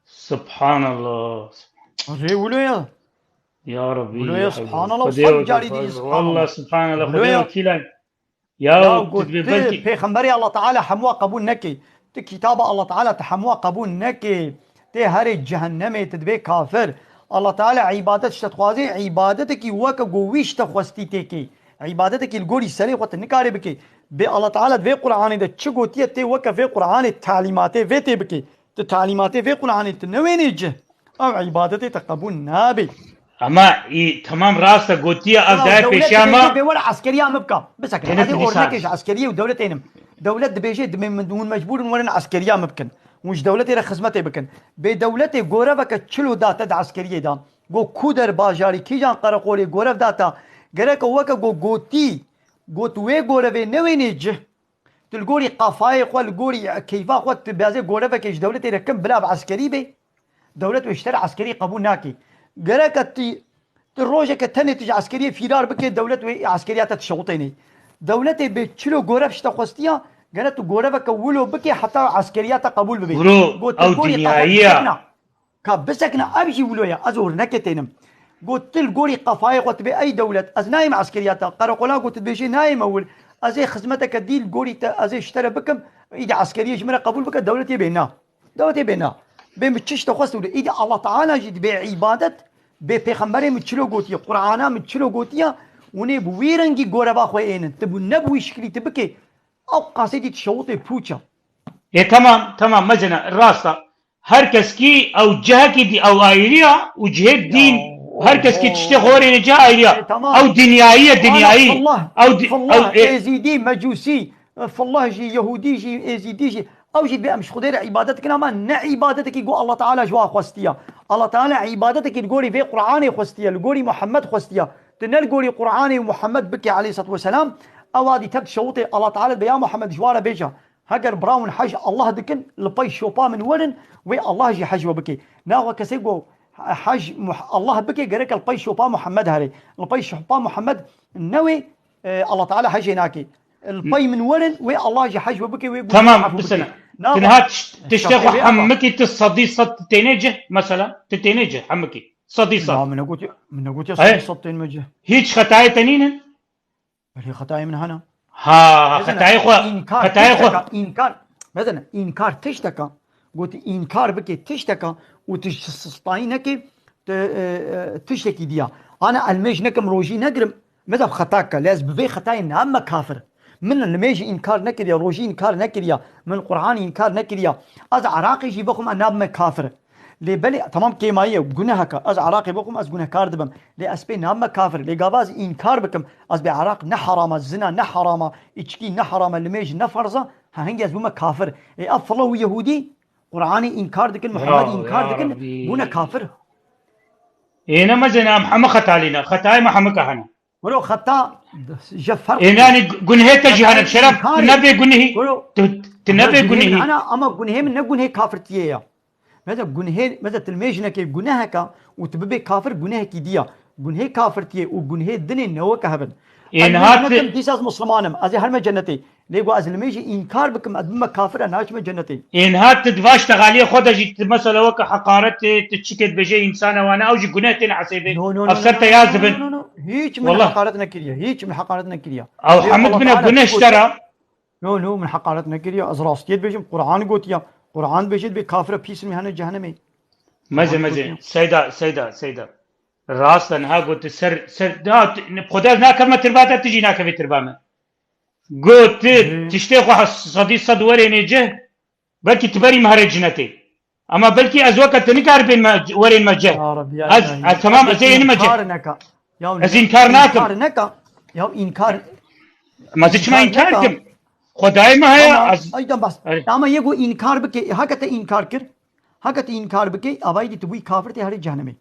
سبحان الله ولا يا ربي ولا سبحان الله صد جاري دي والله سبحان الله خدي وكيلا يا پیغمبر الله تعالى حموه قبول نكي كتاب الله تعالى تحموه قبول نكي تي هري جهنمي تدبي كافر الله تعالى عبادت شتخوازي عبادتك وك قويش تخوستي تيكي عبادتك الجوري سري وقت نكاري بكي بي الله تعالى في قرآن ده تشغوتيه تي وك في قرآن التعليمات في تي بكي التعليمات في قرآن تنوينج او عبادتي تقبل نابي اما تمام راسه قوتيه ابدا في شاما بور عسكريه مبكى بس هذه اورنكش عسكريه ودولتين دولة بيجي من دون مجبور ورن عسكريه ممكن مش دولتي خدمتي بكن بدولتي غورفك تشلو داتا عسكريه دا جو كودر باجاري كي جان قرقولي غورف داتا غرك وك جو غوتي غوتوي غورفي نوينج تلقوري قفاي خو الغوري كيفا خو بازي غورفك ايش دولتي ركب بلا عسكري بي دولته اشترى عسكري قبول ناكي غرك تروجك تنتج عسكريه فيرار بكي دولته عسكريات تشوطيني دولتي بتشلو غورف شتخوستيا قالت غورفك ولو بكي حتى عسكريات قبول ببي او دنيايه كبسكنا ابشي ولويا ازور نكتينم قلت القوري قفاي قلت باي دوله از نايم عسكريات قرقولا قلت بيجي نايم اول ازي خدمتك دي القوري ازي اشترى بكم ايدي عسكريه جمله قبول بك دولتي بينا بمتشش تخص ايدي الله تعالى جد بعباده بپیغمبر متشلو قوتيا قرانا متشلو قوتيا وني بويرنجي غوربا خوين تبو نبوي شكلي تبكي او قاصدي تشوطي بوچا تمام مجنا الراسة هركس كي او جهكي دي او ايريا وجهه دين هركس كي تشتغوري جهه ايريا او دنيايه او ازيدي مجوسي فالله جي يهودي جي ازيدي جي او جي بامش خدير عبادتك ما نا عبادتك يقول الله تعالى جوا خوستيا الله تعالى عبادتك تقولي في قراني خوستيا تقولي محمد خوستيا تنقولي قراني ومحمد بكي عليه الصلاه والسلام اوادي تبت شوطي الله تعالى بيا محمد جواره بيجا هاجر براون حج الله دكن لبي شوبا من ورن وي الله جي حج وبكي ناغو كسيغو حج الله بكي غيرك البي شوبا محمد هري البي شوبا محمد نوي الله تعالى حج هناكي البي من ورن وي الله جي حج وبكي وي تمام بسنه تنهات تشتغل حمكي تصدي صد تينيجه مثلا تتينيجه حمكي صدي صد من قلت صدي صدين مجه هيك خطايا تنين هي خطايا من هنا خطايا خطايا انكار مثلا انكار تشتكى قلت انكار بكي تشتكى وتشطاينك تشتكي ديا انا الميج نكم روجي نقرم ماذا خطاك لازم ببي خطايا نعم كافر من الميجي انكار نكريا روجي انكار نكريا من القران انكار نكريا از عراقي جي بكم انا كافر لي بلي تمام كيمايه جنهك از عراقي بكم از جنهكار دبم لي اسبي نام كافر لي غاز انكار بكم از بعراق نحرام الزنا نحرام اتشكي نحرام الميج نفرزه هنجز بما كافر اي افلو يهودي قراني انكار دك محمد انكار دك بنا كافر اينا مزنا محمد خطالينا خطاي محمد كهنا ولو خطا جفر إناني جنيه تجهنا شرف تنبي جنيه تنبي جنيه أنا أما جنيه من جنيه كافر تيجي ماذا جنيه ماذا تلميجنا كي جناهك وتبي كافر جناه كيديا جنيه كافر تيجي وجنيه الدنيا نوك هبل إن هات ديساس مسلمانم أزي هرم جنتي ليجو أزلميجي إنكار بكم أدم كافر أناش من جنتي إن هات تدفاش تغالي خد جيت مثلا وك حقارت تشكت بجي إنسان وأنا أوجي جناتين عصيبي أفسرت يا زبن هيك من والله حقارتنا كريا هيك من حقارتنا كريا أو حمد من الجنة اشترى نو من حقارتنا كريا أزراستيت بيجم قرآن قوتيا قرآن بيجد بكافر بيس مهنا جهنمي مزه سيدة راست انها قلت سر دا خدا نا كلمة ترباتا تجي نا كبي تربامه قلت تشتيخ واحد صد وريني جه بلكي تبري مهر جنتي اما بلكي ازوكا تنكار بين ورين ما جه يا رب يا تمام زي ما جه از انكار ناكم يا انكار ما زيش ما انكاركم خداي ما هي ايضا بس اما يگو انكار بك حقت انكار كر حقت انكار بك ابايدي تبي كافر تي هر جهنمي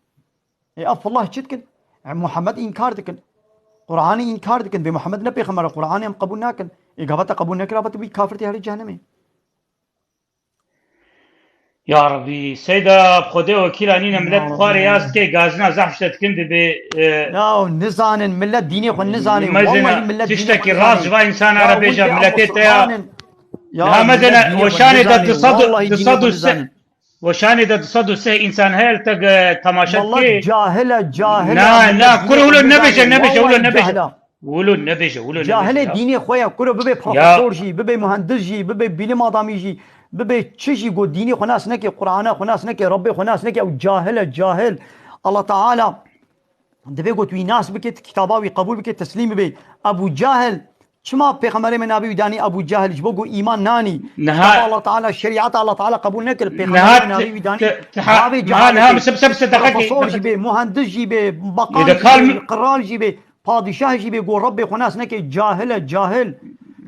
اف الله شتكن محمد انكار دكن قرآن انكار دكن بمحمد نبي خمر قرآن هم قبول ناكن اجابت قبول نكرا بتبي كافر تي هر جهنمي يا ربي سيدة بخده وكيل أنينا ملت خواري ياسكي غازنا زحشت كند ب يا نزان ملت ديني خو نزاني والله ملت تشتكي راس جوا إنسان عربي جاب ملتي يا مدنا وشاني دا تصدو وشاني دا تصدو سه إنسان هيل تق تماشت والله جاهلة نا كله ولو النبيجة جاهلة ديني خويا كله ببي بروفيسور جي ببي مهندس جي ببي بيلي مادامي جي ببي تشي قو ديني خناس نكي قرآن خناس نكي ربي خناس نكي او جاهل الله تعالى دبي قلت وي ناس بكت كتاباوي قبول بكت تسليم بي ابو جاهل شما بيغمبر من ابي وداني ابو جاهل جبوغو ايمان ناني الله تعالى شريعه الله تعالى قبول نكر بيغمبر من ابي وداني ابي جاهل سب بروفيسور جي مهندس جي بقال قرال جي پادشاه جي بيقول ربي خناس نكي جاهل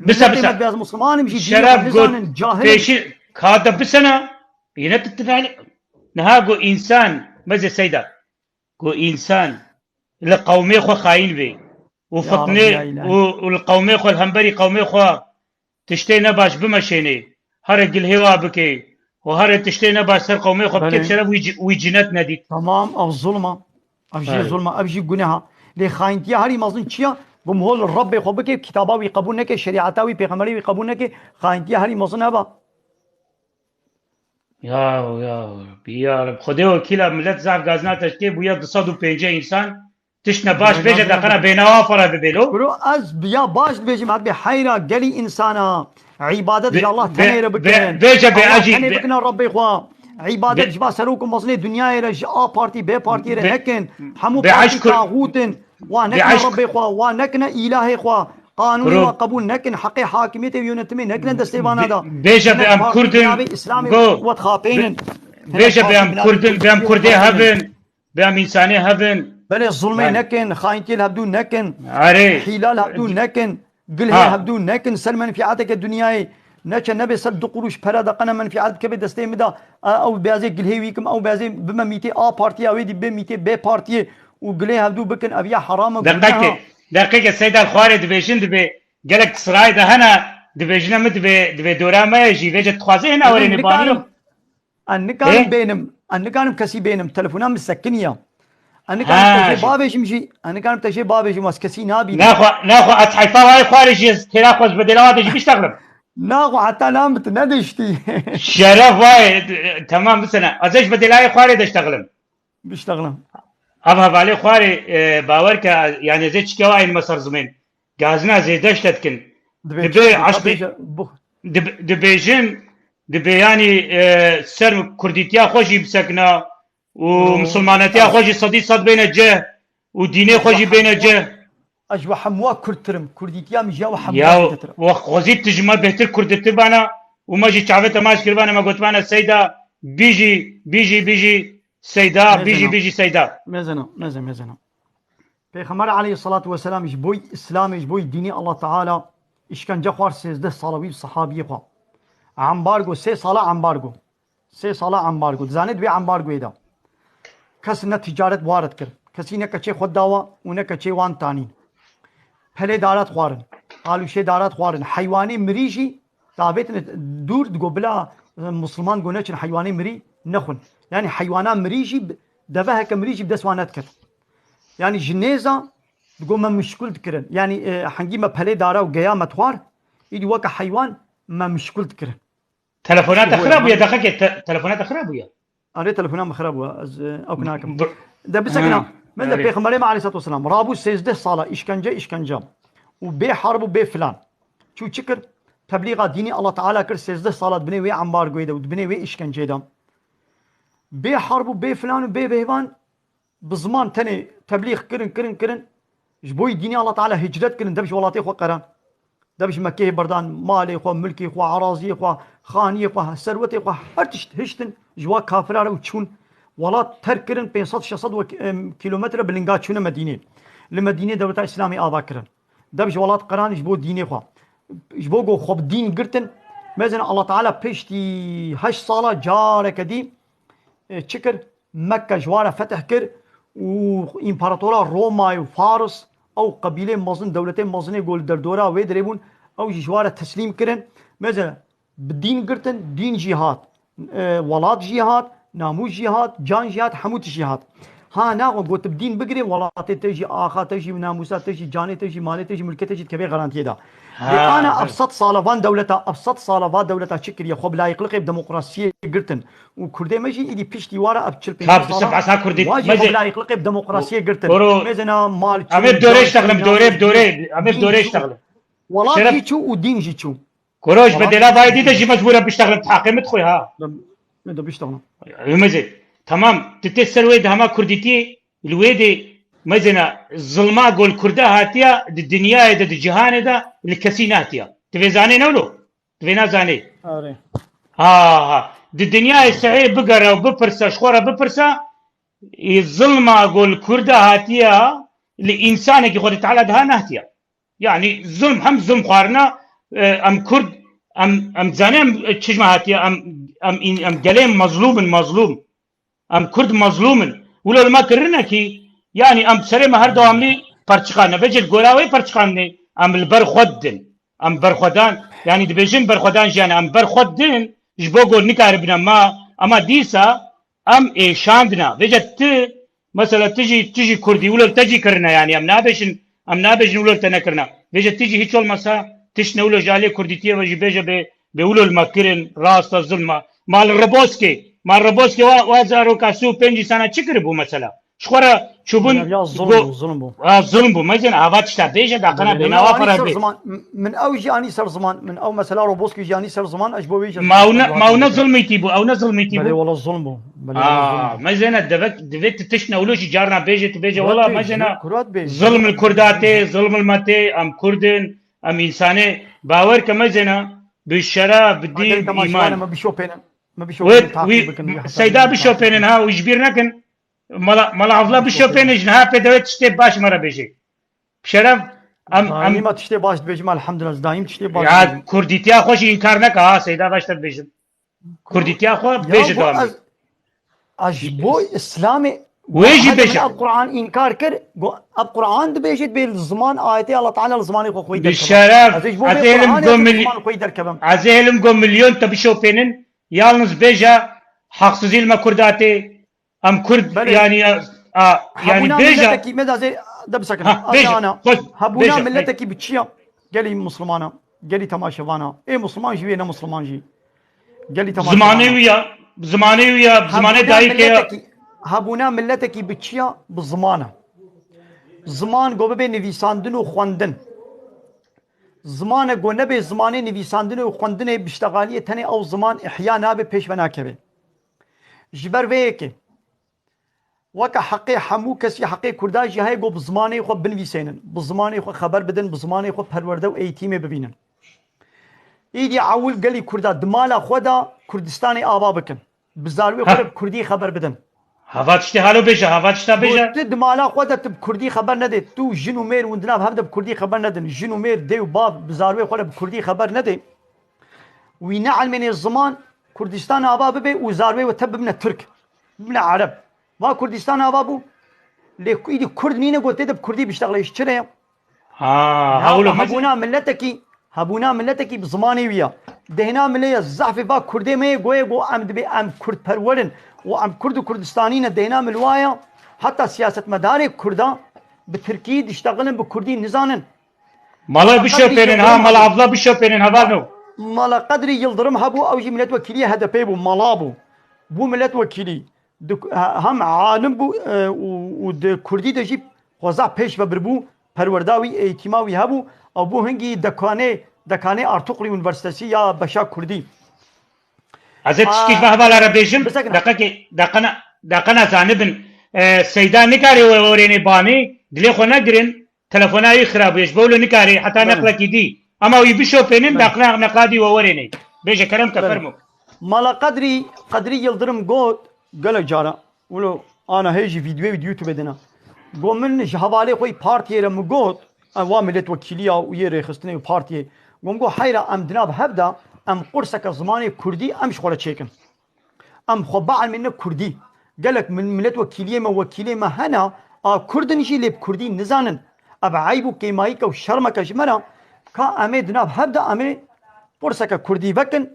بس مسلمان مشي شراب قلت جاهل هذا بسنة ينتبه نها قو إنسان ماذا سيدة قو إنسان لقومي خو خاين بي وفطني والقومي خو الهمبري قومي خو تشتينا باش بمشيني هرق الهوا بكي وهرق تشتينا باش سر قومي خو بكي شراب ويجنات نديت تمام أو ظلمة أبجي ظلمة أبجي قناها لي خاينتيا هاري مظن تشيا بمهول الرب خو بكي كتاباوي قبولنك شريعتاوي بيغمبري قبولنك خاينتيا هاري مظن هبا يا رب خديه وكيلا ملت زعف غازنا تشكي بويا 250 انسان تشنا باش بيجا دقنا بينوا فرا ببيلو برو از بيا باش بيجي مات بحيرة قلي انسانا عبادة الله تنير بكن بيجا بأجي بكن ربي خوا عبادة جبا سروكم مصني دنيا رجع بارتي بي بارتي رهكن حمو بارتي طاغوتن ونكنا ربي خوا ونكنا إلهي خوا قانون وقبول نكن حقي حاكميته يونتمي نكن دستيبان هذا بيجا بأم كردن اسلامي وتخاطين بيجا بأم كردن بأم كردي هبن بأم إنساني هبن بلي الظلمي نكن خاينتي هبدو نكن عري حلال هبدو نكن قلهي هبدو نكن سل منفعتك الدنياي نكن نبي سل دو قروش برا دقنا منفعت كبد دستي مدا او بازي قلهي ويكم او بازي بما ميتي بارتي او دي بميتي بي بارتي وقلهي هبدو بكن ابيا حرام دقيقة السيدة الخواري دبيجن دبي قالك سراي ده هنا دبيجنا دبي دورا ما يجي فيجا تخوازي هنا وريني بانيو أنا كانم كسي بينم تلفونا مسكنية أنا كانم تشي بابيش مشي أنا كانم تشي بابيش ماس كسي نابي ناخو أتحيفا واي خارج تلاخوز بدلوات يجي بيشتغل ناخو حتى نامت ندشتي شرف واي تمام بسنة أزيش بدلاي خارج اشتغلم بيشتغلم أبها بالي خواري باورك يعني زي تشكواي المسار زمين جازنا زي دشتتكن دبي عشتي دبيجن دبي يعني سر كرديتيا خوشي بسكنا ومسلمانتيا خوشي صد بين الجه وديني خوشي بين الجه أجوا حموا كرترم كرديتيا مجا وحموا يا وخزيت تجمع بهتر كردت بانا وما جي تعبت ماش كربانا ما قلت بانا السيدة بيجي سيدا بيجي سيدا مزنا پیغمبر عليه الصلاة والسلام ايش بوي اسلام ايش بوي ديني الله تعالى ايش كان جخوار 13 صلوي صحابي خو امبارغو 3 صلاة امبارغو زانت بي امبارغو ايدا کس نه تجارت وارد کر کسی نه کچه خود داوا و نه کچه وان تانین پله دارات خوارن آلوشه دارات خوارن حیوانی مریجی دابتن دور دگو بلا مسلمان گونه چن حیوانی مری نخون يعني حيوانات مريجي دفعها كمريجي بدسوانات كر يعني جنيزة تقول ما مشكل تكرن يعني حنجي ما بهلي دارا وجيا متوار يجي وقع حيوان ما مشكل تكرن تلفونات خراب يا دقيقة تلفونات خراب يا أنا تلفونات خراب أو كناكم ده بس كنا من ده بيخمري مع عليه الصلاة والسلام رابو سيزده صلاة إشكنجة وبي حرب وبي فلان شو شكر تبليغ ديني الله تعالى كر سيزده صلاة بني وي عمار قويدة وبني وي إشكنجة ده بي حرب وبي فلان وبي بيبان بزمان تاني تبليغ كرن جبوي ديني الله تعالى هجرت كرن دبش ولاتي خو قران دبش مكيه بردان مالي خو ملكي خو عراضي خو خاني خو ثروتي خو هرتشت هشتن جوا كافرار وتشون ولات تركرن 500 600 كيلومتر بلنقات شونه مدينه المدينه دوله اسلامي ابا كرن دبش ولات قران جبو ديني خو جبو جو خو دين قرتن مثلا الله تعالى بيشتي هش صاله جارك دي شكر مكة جوارة فتح كر وإمبراطورة روما وفارس أو قبيلة مازن دولتين مازنة يقول دردورا ويدريبون أو جوارة تسليم كرن مثلا بالدين قرتن دين جهاد ولاد جهاد ناموس جهاد جان جهاد حموت جهاد ها ناقو قلت بدين بقري ولات تجي آخا تجي ناموسات تجي جاني تجي مالي تجي ملكة تجي كبير غرانتي ده أنا أبسط صالفان دولتها أبسط صالفات دولتها شكل يا خب لا يقلق بديمقراطية قرتن وكردي ماشي إدي بيشتي ورا أبتشل طب بس كردي واجب لا يقلق بديمقراطية قرتن مثلا مال عمل دوري اشتغل بدوري عمل دوري اشتغل والله جيتشو ودين جيتشو كروش بدي لا بايدي تجي مجبورة بيشتغل بحاكمة خوي ها ده بيشتغل مزي تمام تتسر ويد هما كرديتي الويدي مزنا الظلماء قول كردا هاتيا الدنيا دا الجهان دا الكسيناتيا تبي زاني نولو تبي نازاني ها الدنيا السعي بقرا وبفرسا شخورا بفرسا الظلماء قول كردا هاتيا الانسان كي خد تعالى دها نهتيا يعني الظلم هم ظلم خارنا ام كرد ام زاني تشجما هاتيا ام قليم مظلوم ام كرد مظلوم ولو ما كرنا كي يعني ام سري مهر دواملي برچخان بجل غوراوي برچخان ام البرخدن ام برخدان يعني دبيجن برخدان جان ام برخدن جبو قول نكاربنا ما اما ديسا ام ايشاندنا بجت مثلا تجي كردي ولا تجي كرنا يعني ام نابجن ولا تنكرنا بجت تجي هيك المسا تشنا ولا جالي كرديتي وجي بيجا بيقولوا المكرن راس الظلمه مال الربوسكي وازارو كاسو 5 سنه تشكربو مثلا شخورا شوبون يا الظلم بو الظلم بو مازن عوات شتا بيجا داقنا بنا وفر من او جاني صار زمان من او مثلا روبوسكي جاني صار زمان اجبو بيجا ما ظلميتي بو او ظلميتي بو والله الظلم بو مازن دفت تشنا ولوش جارنا بيجا والله مازن ظلم الكرداتي ظلم الماتي ام كردن ام انساني باور كمازن بالشرع بالدين ايمان ما بيشوفين سيدا بيشوفين ها وجبير نكن مالا عفلا بيشوفين جنها بدوت تشتي باش مرة بيجي بشرف ام ما تشتي باش بيجي ما الحمد لله دايم تشتي باش يا كرديتيا خوش انكار نك ها سيدا باش بيجي كرديتيا خو بيجي دوام اجبو اسلامي ويجي بيجي القران انكار كر القران ده بيجي بالزمان ايتي الله تعالى الزمان يخو خوي بالشرف عزيلم قوم مليون تبيشوفينن yalnız beja haksızlık ma kurdate am kurd yani yani beja ده بسكن انا هبونا ملتك بتشيا قالي مسلمانا قالي تماشوانا اي مسلمان جي انا مسلمان جي قالي تماشوانا زماني ويا زماني دايك هبونا ملتك بتشيا بالزمانه زمان گو به نویساندن و خواندن زمان گو نبه زمان نویساندن و خواندن بشتغالی تنه او زمان احیا نابه پیش بنا کبه جبر وی که وکا حقی همو کسی حقی کردای جهه گو بزمانی خو بنویسینن بزمانی خو خبر بدن بزمانی خو پرورده و ایتیم ببینن ایدی اول گلی کردا دمالا خدا کردستان آبا بکن بزاروی خود کردی خبر بدن هفات اشتي حالو بيجا هفات اشتا بيجا تد مالا خودت بكردي خبر ندي تو جنو مير وندناب هم بكردي خبر ندن جنو مير دي وباب بزاروي خود بكردي خبر ندي وينعل من الزمان كردستان ابا بي وزاروي وتب من الترك من عرب ما كردستان ابا بو ليكو ايدي كرد مين قلت ده بكردي بيشتغل ايش كده هاولو هبونا ملتكي بزماني ويا دهنا ملي الزعف با كردي ما يقوي ام دبي ام كرد پرورن وام كرد كردستانيين دهنا ملوايا حتى سياسة مدار كردا بتركي يشتغلن بكردي نزانن مالا بشوفينن مالا عبلا بشوفينن هبانو مالا قدري يلدرم هبو او جي ملت وكيلية هدفي بو مالابو بو ملت وكيلي هم عالم بو ود كردي دجي خوزا پیش ببربو پرورداوي اعتماوي هبو او بو هنگي دكاني ارتقل يونيفرسيتي يا بشا كردي عزت تشكيش بهبال عربيجم دقنا زانبن سيدان نكاري وريني بامي دلي خو نقرن تلفوناي خراب يجبولو نكاري حتى نقلك دي اما ويبشو فينن دقنا نقادي ووريني بيجا كلام كفرمو مالا قدري يلدرم قال جارا ولو انا هيجي فيديو بدنا قو من جهوالي خوي بارتي رم قوت واملت وكيليا ويري خستني بارتي قوم حيرا ام دناب هبدا ام قرصك زماني كردي ام شغله تشيكن ام خبع من كردي قالك من ملت وكيليا ما وكيليا ما هنا كردن شي لب كردي نزانن اب عيبو كيمايك وشرمك جمرا كا امي دناب هبدا امي قرصك كردي بكن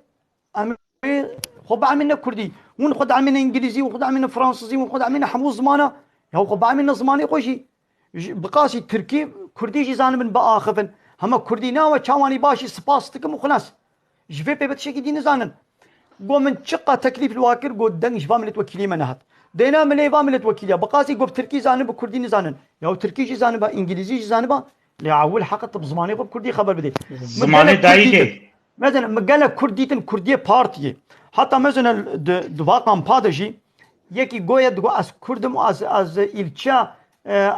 امي خبع من كردي ونخدع من انجليزي وخدع من فرنسي وخدع من حمو زمانه يا خبع من زماني خوشي بقاسي تركي كردي جي زانن من باخفن هما كردي ناوى چاواني باشي سباس تكم وخلاص جفي بيبت شكي دي نزانن قو من شقة تكليف الواكر قو دنج جفا ملت وكيلي منهت دينا ملي با ملت وكيليا بقاسي قو بتركي زانن بكردي نزانن يا تركي جي زانن با انجليزي جي زانن با لعول حق بزماني قو بكردي خبر بدي زماني دايكي مثلا مقالة كردية بارتي حتى مثلا دواقم بادجي يكي قوية دقو از كردم از إلچا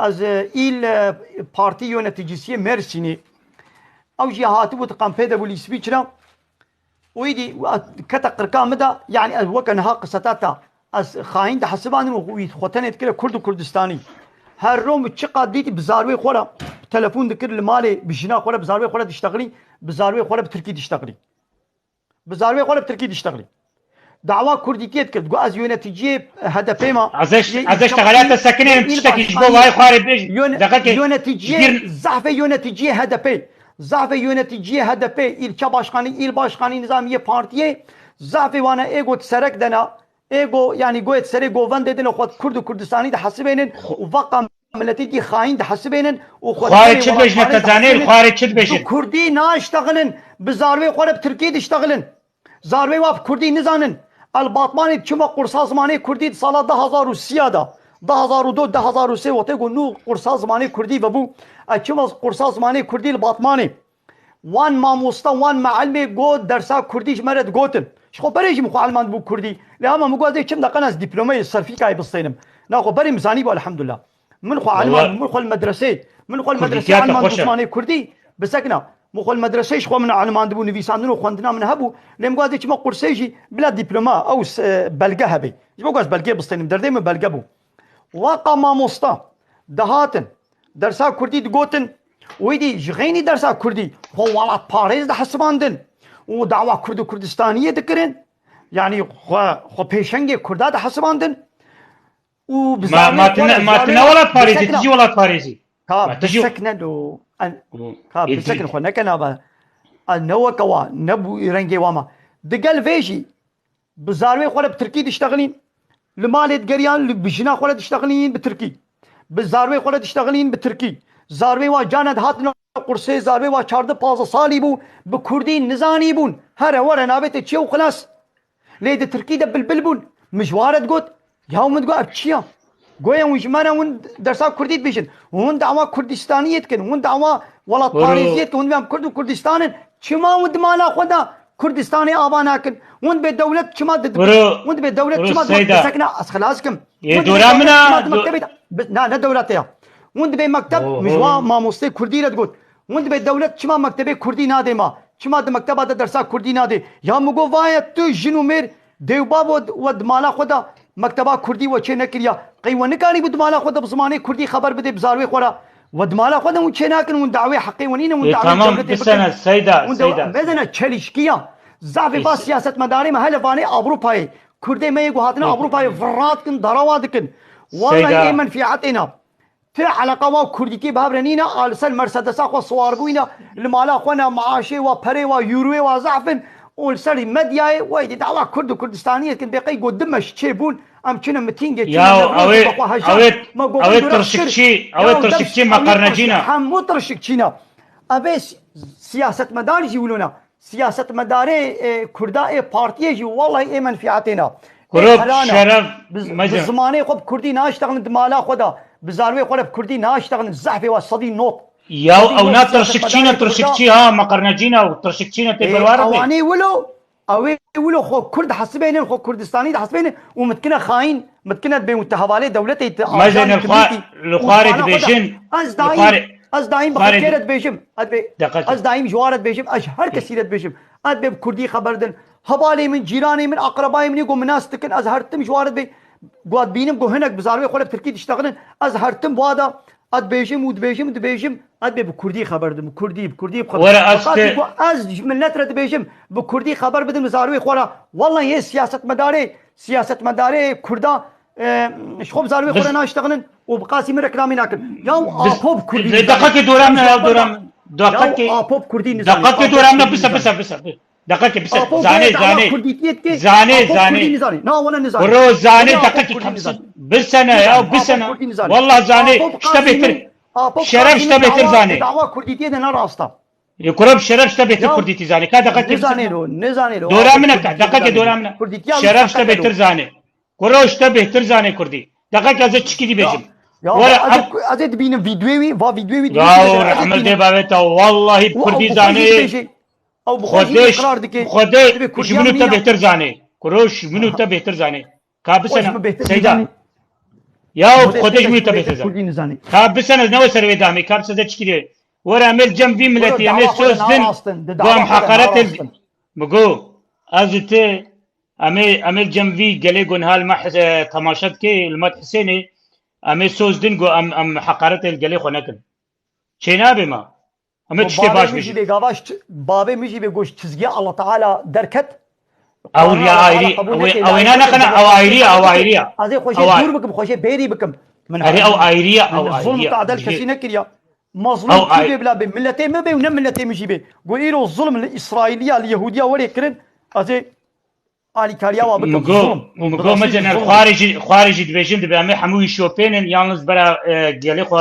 از ایل پارتی یونتیجیسی مرسینی او جهاتی بود قنفذ ابو الاسبيتشرا ويدي كتقر كامدا يعني وكانها قصتاتا از خاين ده حسبان وي خوتنت كده كرد كردستاني هر روم تشقا ديتي بزاروي خورا تليفون ذكر المالي بجنا خورا بزاروي خورا تشتغلي بزاروي خورا بتركي تشتغلي بزاروي خورا بتركي تشتغلي دعوة كردية كده از يونتيجي هدفي ما عزش اشتغالات السكنين تشتكي جبوا هاي خارب يونتيجي زعفة يونتيجي هدفي زعفة يونتيجي هدفي إل باشخاني نظامية بارتية زعفة وانا ايغو تسرق دنا ايغو يعني قوة تسرق قوان دنا خود كرد كردستاني ده حسبينن وفاقا ملتي دي خاين ده حسبينن خارج شد بيجنا كزانيل خارج شد بيجن كردي نا اشتغلن بزاروي خورب تركي دي اشتغلن زاروي واف كردي نزانن الباطماني تشما قرصا زماني كردي سالا 2003 دا 2002 2003 وقتی گو نو قرصا زماني كردي وبو تشما قرصا زماني كردي الباطماني وان ماموستا وان معلمي گو درسا كردي جمرت گوتن شخو بريج مخو علمان بو كردي لما مگو دي كم دقناس دبلومي صرفي كاي بسطينم ناخو بري مزاني بو الحمد لله من خو علمان من خو المدرسه علمان زماني كردي بسكنا مخو المدرسه شخو من علمان دبو نويساندنو خوندنا من هبو لم قادي تشما قرصيجي بلا دبلوما او بلقه هبي جبو بلقه بسطينم دردي من بلقه بو واقع ماموستا دهاتن درسا كردي دقوتن ويدي جغيني درسا كردي هو والله باريس ده حسباندن ودعوة كردستانية ذكرن يعني خو بيشنجي كردا ده حسباندن ما تناولت باريسي تجي ولا باريسي بسكنة دو بسكنة خو نكنا النوا كوا نبو يرنجي واما دقال فيجي بزاروي خو بتركي تشتغلين لمالت قريان بجنا خو تشتغلين بتركي بزاروي خو تشتغلين بتركي زاروي وا جاند هاتنا قرصي زاروي وا 14 سالي بو بكردي نزاني بون هره ورا نابت تشيو خلاص ليد تركي ده بالبلبون مجوارد قلت يوم تقول ابتشيا قويا وجمانا ون درسا كردي بيشن ون دعوة كردستانية كن ون دعوة ولا باريزية كن ون كرد كردستان شما ود مالا خدا كردستاني آبانا كن ون بدولة شما ون بدولة شما سكنا خلاصكم دورا منا لا دولتها وند به مكتب مجوا ماموسته كردي رد قلت وند به دولت شما مكتب كردي ناده ما شما د مكتب درسا كردي ناده يا مگو وای تو جنو مير دیوباب ود مالا خدا مكتبا كردي و چه نکریا قیون کانی بود مالا خدا بزمانه كردي خبر بده بزاروي خورا ود مالا خدا و چه ناکن و دعوی حقی ونین و دعوی تمام بسنه سيدا مثلا چلشکیا زعف با سیاست مداری محل وانه اوروپای كردي ما يگو هاتنا اوروپای فرات کن دراواد کن والله ايمن في عطنا في حلقة وكرديتي بهبرنينا على سل مرسيدس أخو صوار بوينا المالا أخونا معاشي وبري ويوروي وزعفن والسري مدياي ويدي دعوة كرد وكردستانية كن بقي قدمش تشيبون أم كنا متينجي يا أويت ترشكشي ما قرنجينا حمو ترشكشينا أبس سياسة مداري يقولونا سياسة مداري كرداء بارتيجي والله إيه منفعتنا كروب شرف بزمانه خب كردي ناشتغل مالا خدا بزاروي خدا بكردي ناشتغل الزحفه والصدي نوط يا او نا ترشكشي ها مقرنجينا وترشكشينا تبروار اواني ولو خو كرد حسبين خو كردستاني حسبين ومتكنا خاين متكنا بمتهوالي دولتي مازن الخارج بيجن از دايم بخيرت بيجم از دايم جوارت بيجم اشهر كثيرت بيجم اد بكردي خبردن هبالي من جيراني من اقربائي من يقول مناس تكن ازهرتم جوارد بي قواد بينم قو هناك بزاروي خلب تركي تشتغلن ازهرتم بوادا اد بيجم ود بيجم اد بكردي خبردم بكردي ورا از من نترت بيجم بكردي خبر بدم بزاروي خورا والله هي سياسة مداري كردا شخوب زاروي خورا ناشتغلن وبقاسي من ركلامي ناكل يا ابوب كردي دقيقة دورامنا يا دورام دقيقة ابوب كردي دقيقة دورامنا بس دقيقة بس زاني لا ولا نزاني برو زاني دقيقة بسنة يا بسنة والله زاني اشتبهتر شرف اشتبهتر زاني دعوة كرديتي انا راستا يقرب شرف اشتبهتر كرديتي زاني كا دقيقة نزاني دورامنا دقيقة دورامنا شرف اشتبهتر زاني كرو اشتبهتر زاني كردي دقيقة زي تشكي دي بيجم ولا ازيد بين فيديوي يا رحمل دي بابتا والله كردي زاني او بخودش اقرار دكي خودش منو تا بهتر زاني كروش منو تا بهتر زاني كابسنا سيدا يا خودش منو تا بهتر زاني كابسنا نو سروي دامي كابسنا تشكي ورا عمل جنبي ملتي عمل سوس دن قام حقرت بقو ازته عمل جنبي قالي قنهال ما تماشت كي المد حسيني عمل سوس دن قو ام حقرت القالي خنكن شينا بما اما تشتي باش مشي بقاواش بابي مشي بيقوش تزقي الله تعالى دركت او يا ايري او انا كنا او ايريا ازي خوشي دور بكم خوشي بيري بكم من او ايريا الظلم تعدل كسينا كريا مظلوم كيف بلا بملتين ما بي ونم ملتين مشي بي قولوا الظلم الاسرائيليه اليهوديه ولي كرن ازي علي كاريا وبكم مقو مثلا خارج دبيجن دبي حموي شوبين يالنز برا قالي خو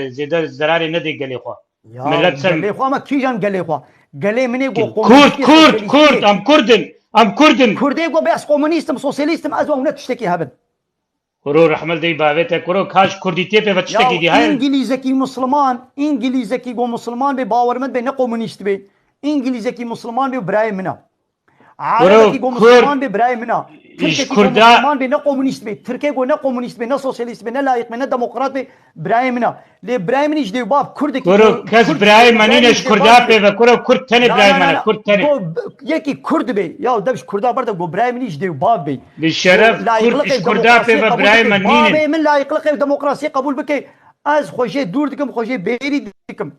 زيد زراري ندي قالي خو ملت سلم قال لي ما كيجان قال لي قال لي مني كرد ام كردن كردي قو بس كومونيستم سوسياليستم ازو هنا تشتكي هبن كرو رحمل دي بابته كرو كاش كرديتي به تشتكي دي هاي انجليزكي مسلمان قو مسلمان به باورمند به نه كومونيست به انجليزكي مسلمان به براي منا عربي قو مسلمان به براي منا مسلمان به نه كومونيست به تركي قو نه كومونيست به نه سوسياليست به نه لايق نه ديمقراط به براي منا لي براي منيش دي باب كردي كرو كاس براي منينش كردا به كرو كرد تاني براي منا كرد تاني يكي كرد به يا دبش كردا برده قو براي منيش دي باب به بالشرف كردا به براي منين من لا يقلق ديمقراطيه قبول بك از خوشي دور دكم خوشي بيري دكم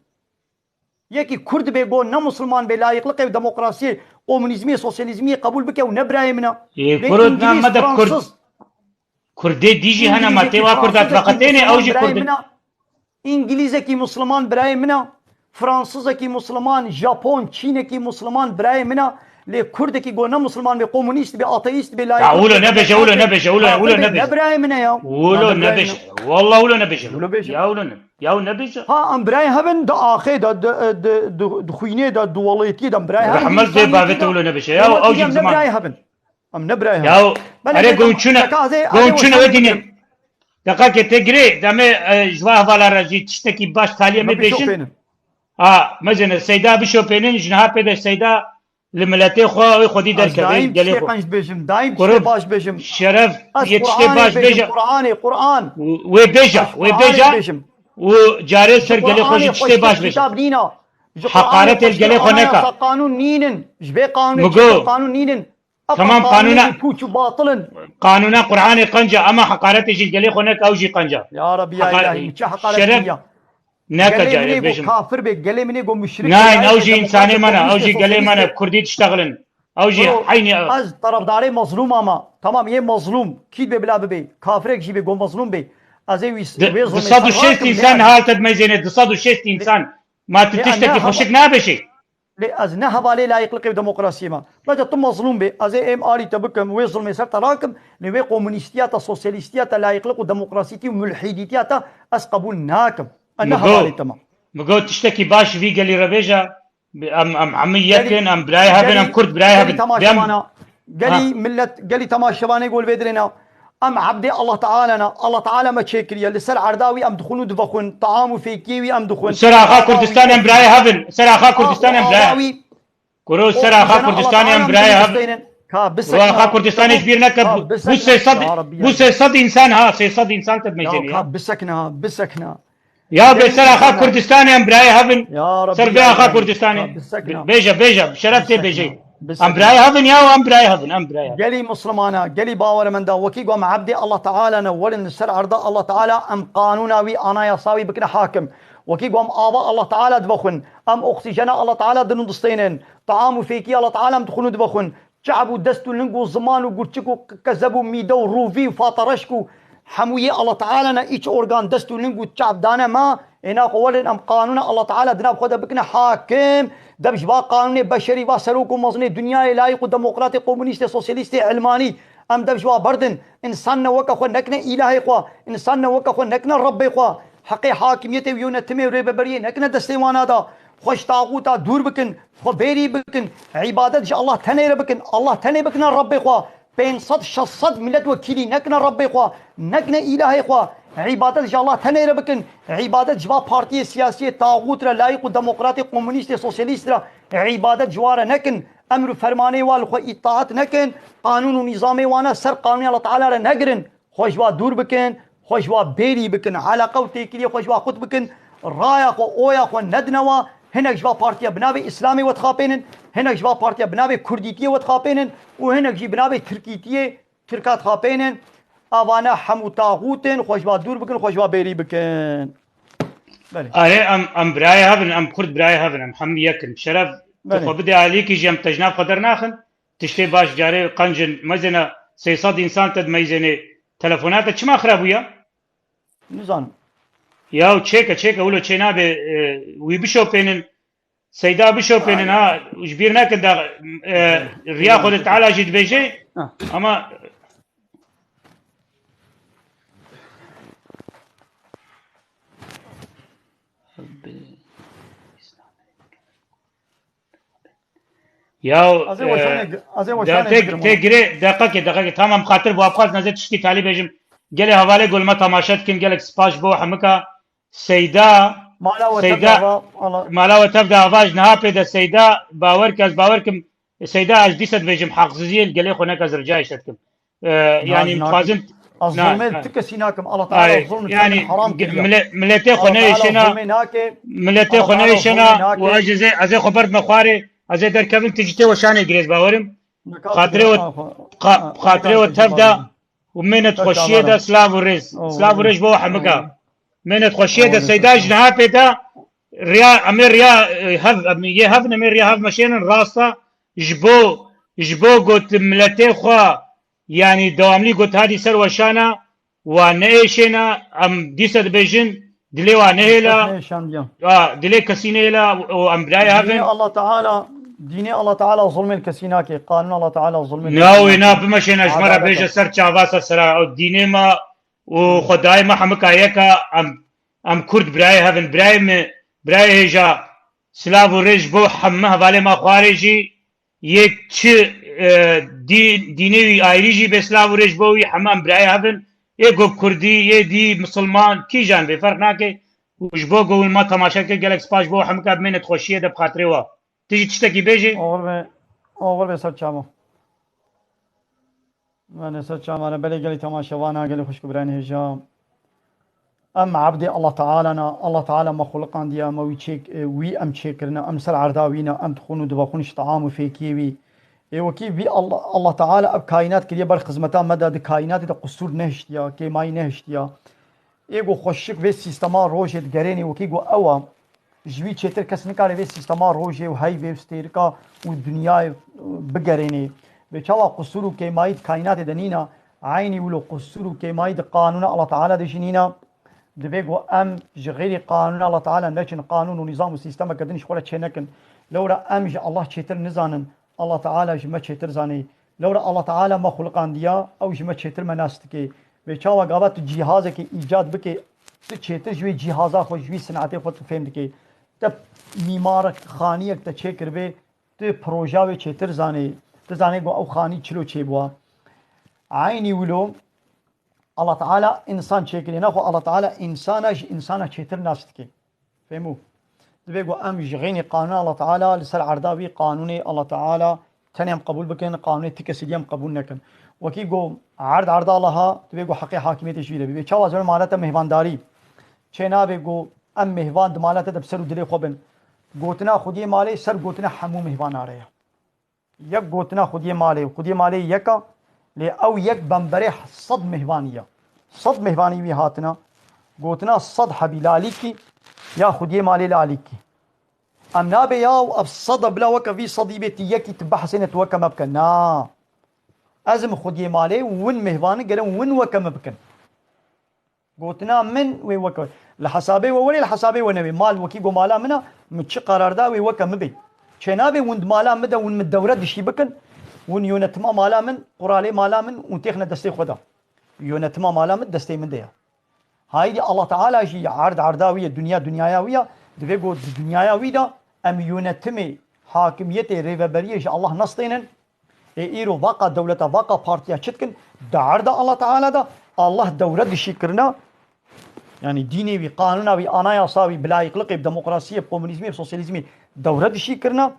يكي كرد به قو نه مسلمان به لا يقلق ديمقراطيه كومونيزمي سوسياليزمي قبول بك ونه براي منا كرد نام مدى كردي ديجي هنا ما تيوا كردا فقطين اوجي كرد انجليزكي مسلمان براي منا فرانسوزكي مسلمان جابون چينكي مسلمان براي منا لي كردكي قو نه مسلمان به كومونيست به اتيست به لا اولو نبش براي منا يا اولو نبش والله اولو نبش يا نبش ها ام براي هبن دا اخي دا خوينه دا دوليتي دا براي هبن رحمل دي بابت اولو نبش يا اوجي زمان براي هبن ام نبراي هبن يا اري قونچنا ودينه دقيقة تجري دم جواه ولا رجيت تشتكي باش تالية ما بيشن مثلا السيدة بشوبينين جنها بيد السيدة لملتي خودي در كبير قال لي بيجم دايم باش بيجم شرف يتشتي باش بيجم قرآن وبيجا وجاري سر قال لي خوش تشتي باش بيجم حقارة القلي خونك قانون نينن جبي قانون نينن تمام قانونا قرآن قنجة أما حقارة يجي القلي خونك أو جي قنجة يا رب يا إلهي مش حقارة ناكا جاري بيجم كافر بي قلي مني قو مشرك ناين أو جي إنساني منا أو جي قلي منا كردي تشتغلن أو جي حيني از طرفداري مظلوم أما تمام يه مظلوم كيد بي بلا بي كافرك جي بي قو مظلوم بي ازي وي دصاد شست انسان هالت ميزينه دصاد شست انسان ما تشتكي خوشك نابشي از نه حواله لایق لقب دموکراسی ما بجا تو مظلوم به از ام آری تبکم وی ظلم سر تراکم نوی کمونیستیات سوسیالیستیات لایق لق دموکراسیتی و ملحدیتیات از قبول ناکم انا حواله تمام مقول تشتكي باش في قال لي ربيجا ام عمي يكن ام براي هبن ام كرد براي هبن قالي ملت قالي تماشوانه يقول بدرنا ام عبد الله تعالى الله تعالى ما تشكريا لسر عرداوي ام دخلوا دبخون طعام فيكيوي ام دخون سر اخا كردستان ام براي هبن سر اخا كردستان ام براي كرو سر اخا كردستان ام براي هبن اخا كردستان كبير نكب بوس صد انسان ها صد انسان تدمجني بسكنا يا بسر اخا كردستان ام براي هبن سر بي اخا كردستان بيجا شرفت بيجي ام براي هبن يا ام براي هبن ام براي قالي مسلمانا قالي باور من دا وكي قام عبدي الله تعالى نول السر عرض الله تعالى ام قانوناوي انا يصاوي بكنا حاكم وكي قام ابا الله تعالى دبخن ام اكسجين الله تعالى دنو دستينن طعام فيكي الله تعالى ام دخلوا دبخن شعبوا دستو لنقو زمان وقرتشكو كذبوا ميدو روفي وفاطرشكو حموية الله تعالى نا ايش اورغان دستو لنقو شعب دانا ما هنا قولن ام قانونا الله تعالى دنا بخدا بكنا حاكم دبش با قانون بشري با سلوك ومزني دنيا لايق ديمقراطي كومونيست سوسياليستي علماني ام دبش با بردن انسان وكا خو نكنا الهي خو انسان وكا خو نكنا ربي خو حقي حاكميته ويونتمي ريبري نكنا دستيوانا دا خوش طاغوتا دور بكن خو بيري بكن عبادت الله تنير بكن الله تني بكنا ربي خو 500 600 ملت وكيلي نكنا ربي خو نكنا الهي خو عبادت الله تنير بكن عبادت جوا بارتي سياسيه طاغوت لايق ديمقراطي كومونيست سوسياليست عبادت جوار نكن امر فرماني وال خو اطاعت نكن قانون ونظامي وانا سر قانون الله تعالى نغرن خوشوا دور بكن خوشوا بيري بكن علاقه وتيكلي خوشوا خط بكن رايا خو اويا خو ندنوا هناك جوا بارتي بنابي اسلامي وتخابينن هناك جوا بارتي بنابي كرديتيه وتخابينن وهناك جي بنابي تركيتيه تركات خابينن اوانا حمو طاغوتن خوشوا دور بكن خوشوا بيري بكن ام براي هبن ام كرد براي هبن ام حمي يكن شرف تخو بدي عليك جم تجناب قدر ناخن تشتي باش جاري قنجن مزنا 600 انسان تد ميزني تلفونات چما خرابويا نزان ياو تشيكا ولو تشينا به وي بشو بينن سيدا بشو بينن ها جبيرنا كدا ريا خد تعالى جد بيجي اما ياو تجري دقيقة تمام خاطر بوافقات نزل تشتي تالي بيجم قال حواله قول ما تماشات كن قالك سباش بو حمكا سيدا مالا وتبدا افاج نها بيدا سيدا باوركم سيدا اجديست بيجم حق زيل قال خو نك ازرجاي شتكم يعني مخازن الظلم تكسيناكم الله تعالى الظلم يعني حرام ملتي خنيشنا واجزي ازي خبر مخاري ازي در كابن تجتي وشاني جريز باورم خاطري وتبدا ومن تخشيه ده سلاف وريز بو حمكا من تخشيه ده سيداج نها بيدا ريا امير ريا هف نمر ريا هف مشين راستا جبو قلت ملتي خوا يعني دواملي قلت هذه سر وشانا ونيشنا ام ديسد بيجن دلي وانهلا دلي كسينيلا وام براي هفن الله تعالى ديني الله تعالى ظلم الكسيناكي قانون الله تعالى ظلم ناوي بمشينا جمرة بيجا سر شعباسا سرا او ديني ما وخداي ما حمكا يكا ام كرد براي هفن براي هجا سلاف وريج بو حمه بالي ما خارجي يك ديني ايريجي بسلاف وريج بو حمام براي هفن يكو كردي يدي مسلمان كي جان بفرق ناكي وجبو قول ما تماشا كي جالك سباش بو حمكا بمين تخشيه ده بخاطري وا تيجي تشتكي بيجي اول به سر چامو من سر چامو انا بلي قالي تماشا وانا قالي خوش كبراني هجام ام عبدي الله تعالى ما خلقان ديا ما وي ام تشيكرنا ام سر عرداوينا ام تخونو دبخونش طعام فيكيوي وكي بي الله تعالى اب كائنات كليه بر خدمتان مدى كائنات ده قصور نهشتيا كي ماي نهشتيا ايغو خوشك في سيستما روجت غريني وكي جو اوا جوی چتر کس نکاره وی سیستما روجه و های وی ستیرکا و دنیای بگرینی به چاوا قصورو که مایت کائنات دنینا عيني ولو قصروا كمايد قانون الله تعالى دشنينا دبيجو ام جغيري قانون الله تعالى لكن قانون ونظام وسيستم كدنش ولا تشنكن لورا ام الله تشتر نزانن الله تعالى جما تشتر زاني لورا الله تعالى ما خلقان ديا او جما تشتر مناستكي بچاوا غابت جهازك ایجاد بك تشتر جوي جهازا خو جوي صنعتي خو فهمتكي تب میمارک خانیک تا چه کربه ته پروژه و چتر زاني تزاني گو او خاني چلو چه بوا عيني ولو الله تعالى انسان چه کري نه خو الله تعالى انسانه چتر ناستكي فهمو دبيگو ام جغيني قانون الله تعالى لسر عرداوي قانوني الله تعالى تنيم قبول بكن قانوني تكسيديم قبول نكن وكي گو عرض الله دبيگو حق حاكميت جويره بي چاوا زر مالته مهمانداري چنا بيگو ام مهوان دمالته دبسر دلي خوبن گوتنا خودی مالی سر گوتنا حمو مهوان آره یک گوتنا خودی مالی یکا لی او یک بمبره صد مهوانیه صد مهوانی وی هاتنا گوتنا صد حبی لالی کی یا خودی مالی لالی کی ام نابه یاو اب صد بلا وکا وی صدی بیتی یکی تبحسنت وکا مبکن نا ازم خودی مالی ون مهوانی گرم ون وکا مبکن قوتنا من وي وكا لحسابي وولي لحسابي ونبي مال وكي قو مالا منا متش قرار دا وي وكا مبي شنابي وند مالا مدا ون من الدورة دشي بكن ون يونتما مالا من قرالي مالا من ونتيخنا دستي خدا يونتما مالا من دستي من ديا هاي دي الله تعالى جي عرداوية دنياوية دفي قو دنياوية دا ام يونتمي حاكميتي ريفابرية الله نصطينن ايرو واقع دولة واقع بارتيا چتكن دا عردا الله تعالى دا الله دورة دشي كرنا يعني ديني وي قانونا وي اناياسا وي بلايقلقي بديمقراطيه بكومونيزمي بسوسياليزمي دوره دشي كرنا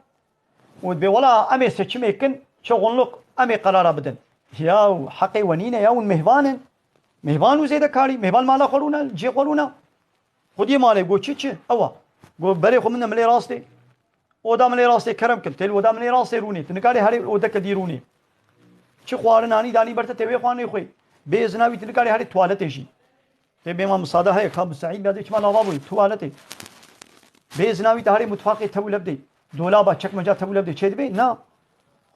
ودبي ولا امي سچمي كن شغلق امي قرار بدن يا حقي ونينا يا مهبان وزيد كاري مهبان مالا خلونا جي خلونا خدي مالي گو چي اوا گو بري خو من ملي راستي ودا ملي راستي كرم كن تل ودا ملي راستي روني تنكاري هري ودا كديروني چي خوارناني داني برته توي خواني خوي بيزناوي تنكاري هري توالت شي تبي ما مصادها هي خاب سعيد هذا ايش ما لابوي توالتي بيزناوي تهاري متفاقي تقول بدي دولابا چك مجا تقول بدي چه دبي نا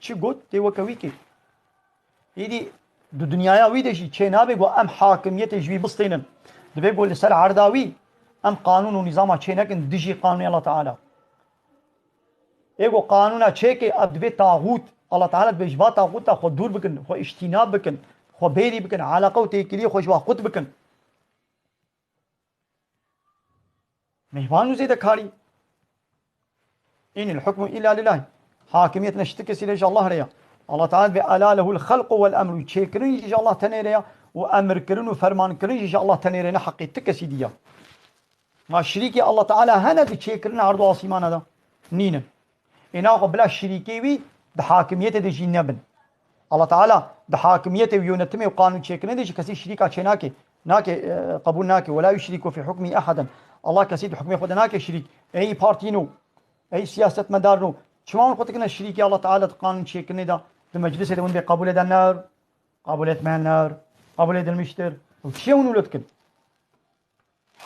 چی گوت تی وکوی کی ایدی دو دنیایا وی دشی چه نابه گو ام حاکمیت جوی بسطینن دبی گو لسر عرداوی ام قانون و نظام چه نکن دجی قانون الله تعالی ایگو قانونا چه که اب دبی طاغوت الله تعالی دبی جبا طاغوت خود دور بکن خود اجتناب بکن خو بيري بكن علاقه وتيكلي خوش واخد بكن مهوان زيد كاري إن الحكم إلا لله حاكمية نشتكس إلى الله ريا الله تعالى بألا له الخلق والأمر يشكرن إن الله تنيريا وأمر كرن وفرمان كرن إن الله تنيرينا حقي تكسي ديا ما شريكي الله تعالى هنا تشكرن عرض عاصمان هذا نينا إنا قبل الشريكي وي بحاكمية دي نبن الله تعالى ده حاكميته ويونتمه وقانون شيكنه دي كسي شريكا چناكي ناكي قبول ناكي ولا يشرك في حكمه احدا الله كسي حكمه خد ناكي شريك اي بارتينو اي سياسه مدارنو شلون قلت لك شريك الله تعالى قانون شيكنه ده المجلس اللي وين قبول النار قبولت مع النار قبولت المشتر وشون ولدكن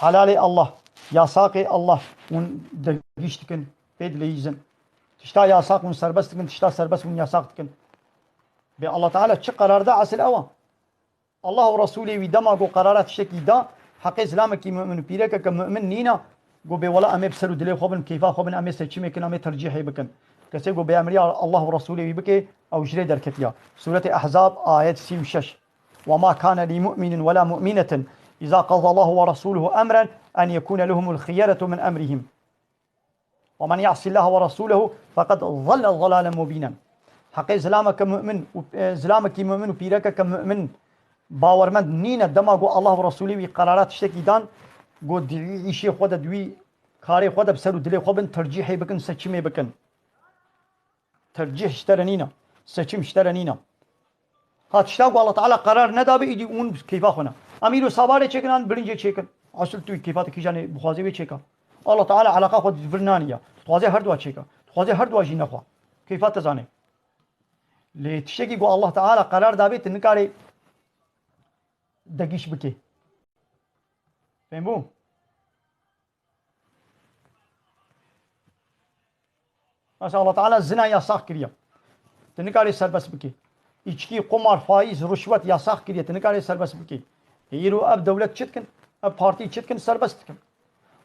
حلالي الله يا ساقي الله ون دقيشتكن بيد ليزن تشتا يا ساق ون سربستكن تشتا سربس ون يا ساقتكن به الله تعالى چه قرار ده اصل اوا الله ورسوله وي دماغو قرارات شكي ده حق اسلامك مؤمن بيرك كمؤمن نينا گو به ولا امي بسرو دلي خوبن كيفا خوبن امي سچمي كن امي ترجيحي بكن كسي گو به امريا الله ورسوله وي بك او جري دركتيا سوره احزاب ايه 66 وما كان لمؤمن ولا مؤمنه اذا قضى الله ورسوله امرا ان يكون لهم الخيره من امرهم ومن يعصي الله ورسوله فقد ضل ضلالا مبينا حق اسلامك مؤمن اسلامك مؤمن وبيرك كمؤمن باورمند نينا دماغو الله ورسوله وي قرارات شتكي دان گو دي شي خود دوي كاري خود بسرو دلي خوبن ترجيحي بكن سچمي بكن ترجيح اشترنينا سچم اشترنينا هات شتاغو الله تعالى قرار ندا بيدي اون كيفا خنا اميرو سواره چكنان برنجه چكن اصل تو كيفات كيجاني بخوازي بي چكا الله تعالى علاقه خود فرنانيا خوازي هر دوا چكا خوازي هر دوا جي نخوا كيفات زاني لتشكي گو الله تعالى قرار دابيت نكاري دقيش بكي فهمو ما شاء الله تعالى الزنا يا صاح كريا تنكاري سربس بكي içki, kumar, faiz, rüşvet yasak kiriyeti. Ne kadar serbest biki. Yürü ab devlet çitkin, ab parti çitkin serbest tıkın.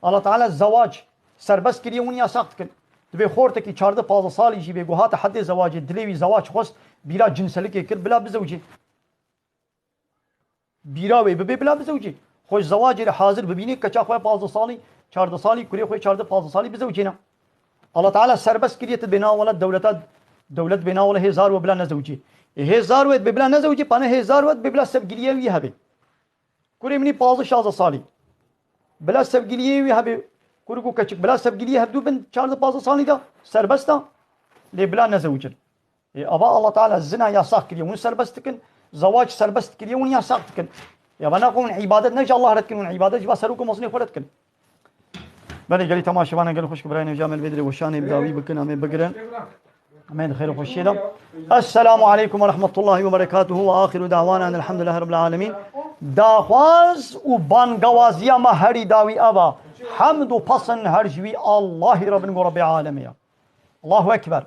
Allah Teala zavac serbest kiriye un yasak tıkın. Dve خورتك 14-15 سال يجي بيقول حد زواج دليوي زواج خست بلا جنسلك يكر بلا بزوجي بيرا وي ببي بلا بزوجي خوش زواج حاضر ببيني كچا خوي 15 سالي 14 سالي كوري خوي 14-15 سالي بزوجينا الله تعالى سربس كريت بنا ولا دولت بنا ولا هزار وبلا نزوجي هزار ود بلا نزوجي بنا هزار ود بلا سبقليه وي هبي كوري مني 15 سالي بلا سبقليه وي هبي كوركو كچك بلا سبقليه هبدو بن 14-15 سالي دا سربستا لي بلا نزوجن ابا الله تعالى الزنا يساق كريه ون سربستكن زواج سربست كريه ون يساقتكن يا بنا قوم عبادت نجا الله ردكن ون عبادت جبا سروكم مصني خلتكن بني قالي تماشي وانا قال خوش براين جامل بدري وشاني بداوي بكنا من بقرن امين خير خوش السلام عليكم ورحمه الله وبركاته واخر دعوانا ان الحمد لله رب العالمين داخواز وبانغوازيا ما هري داوي ابا حمد وبصن هرجوي الله رب العالمين الله اكبر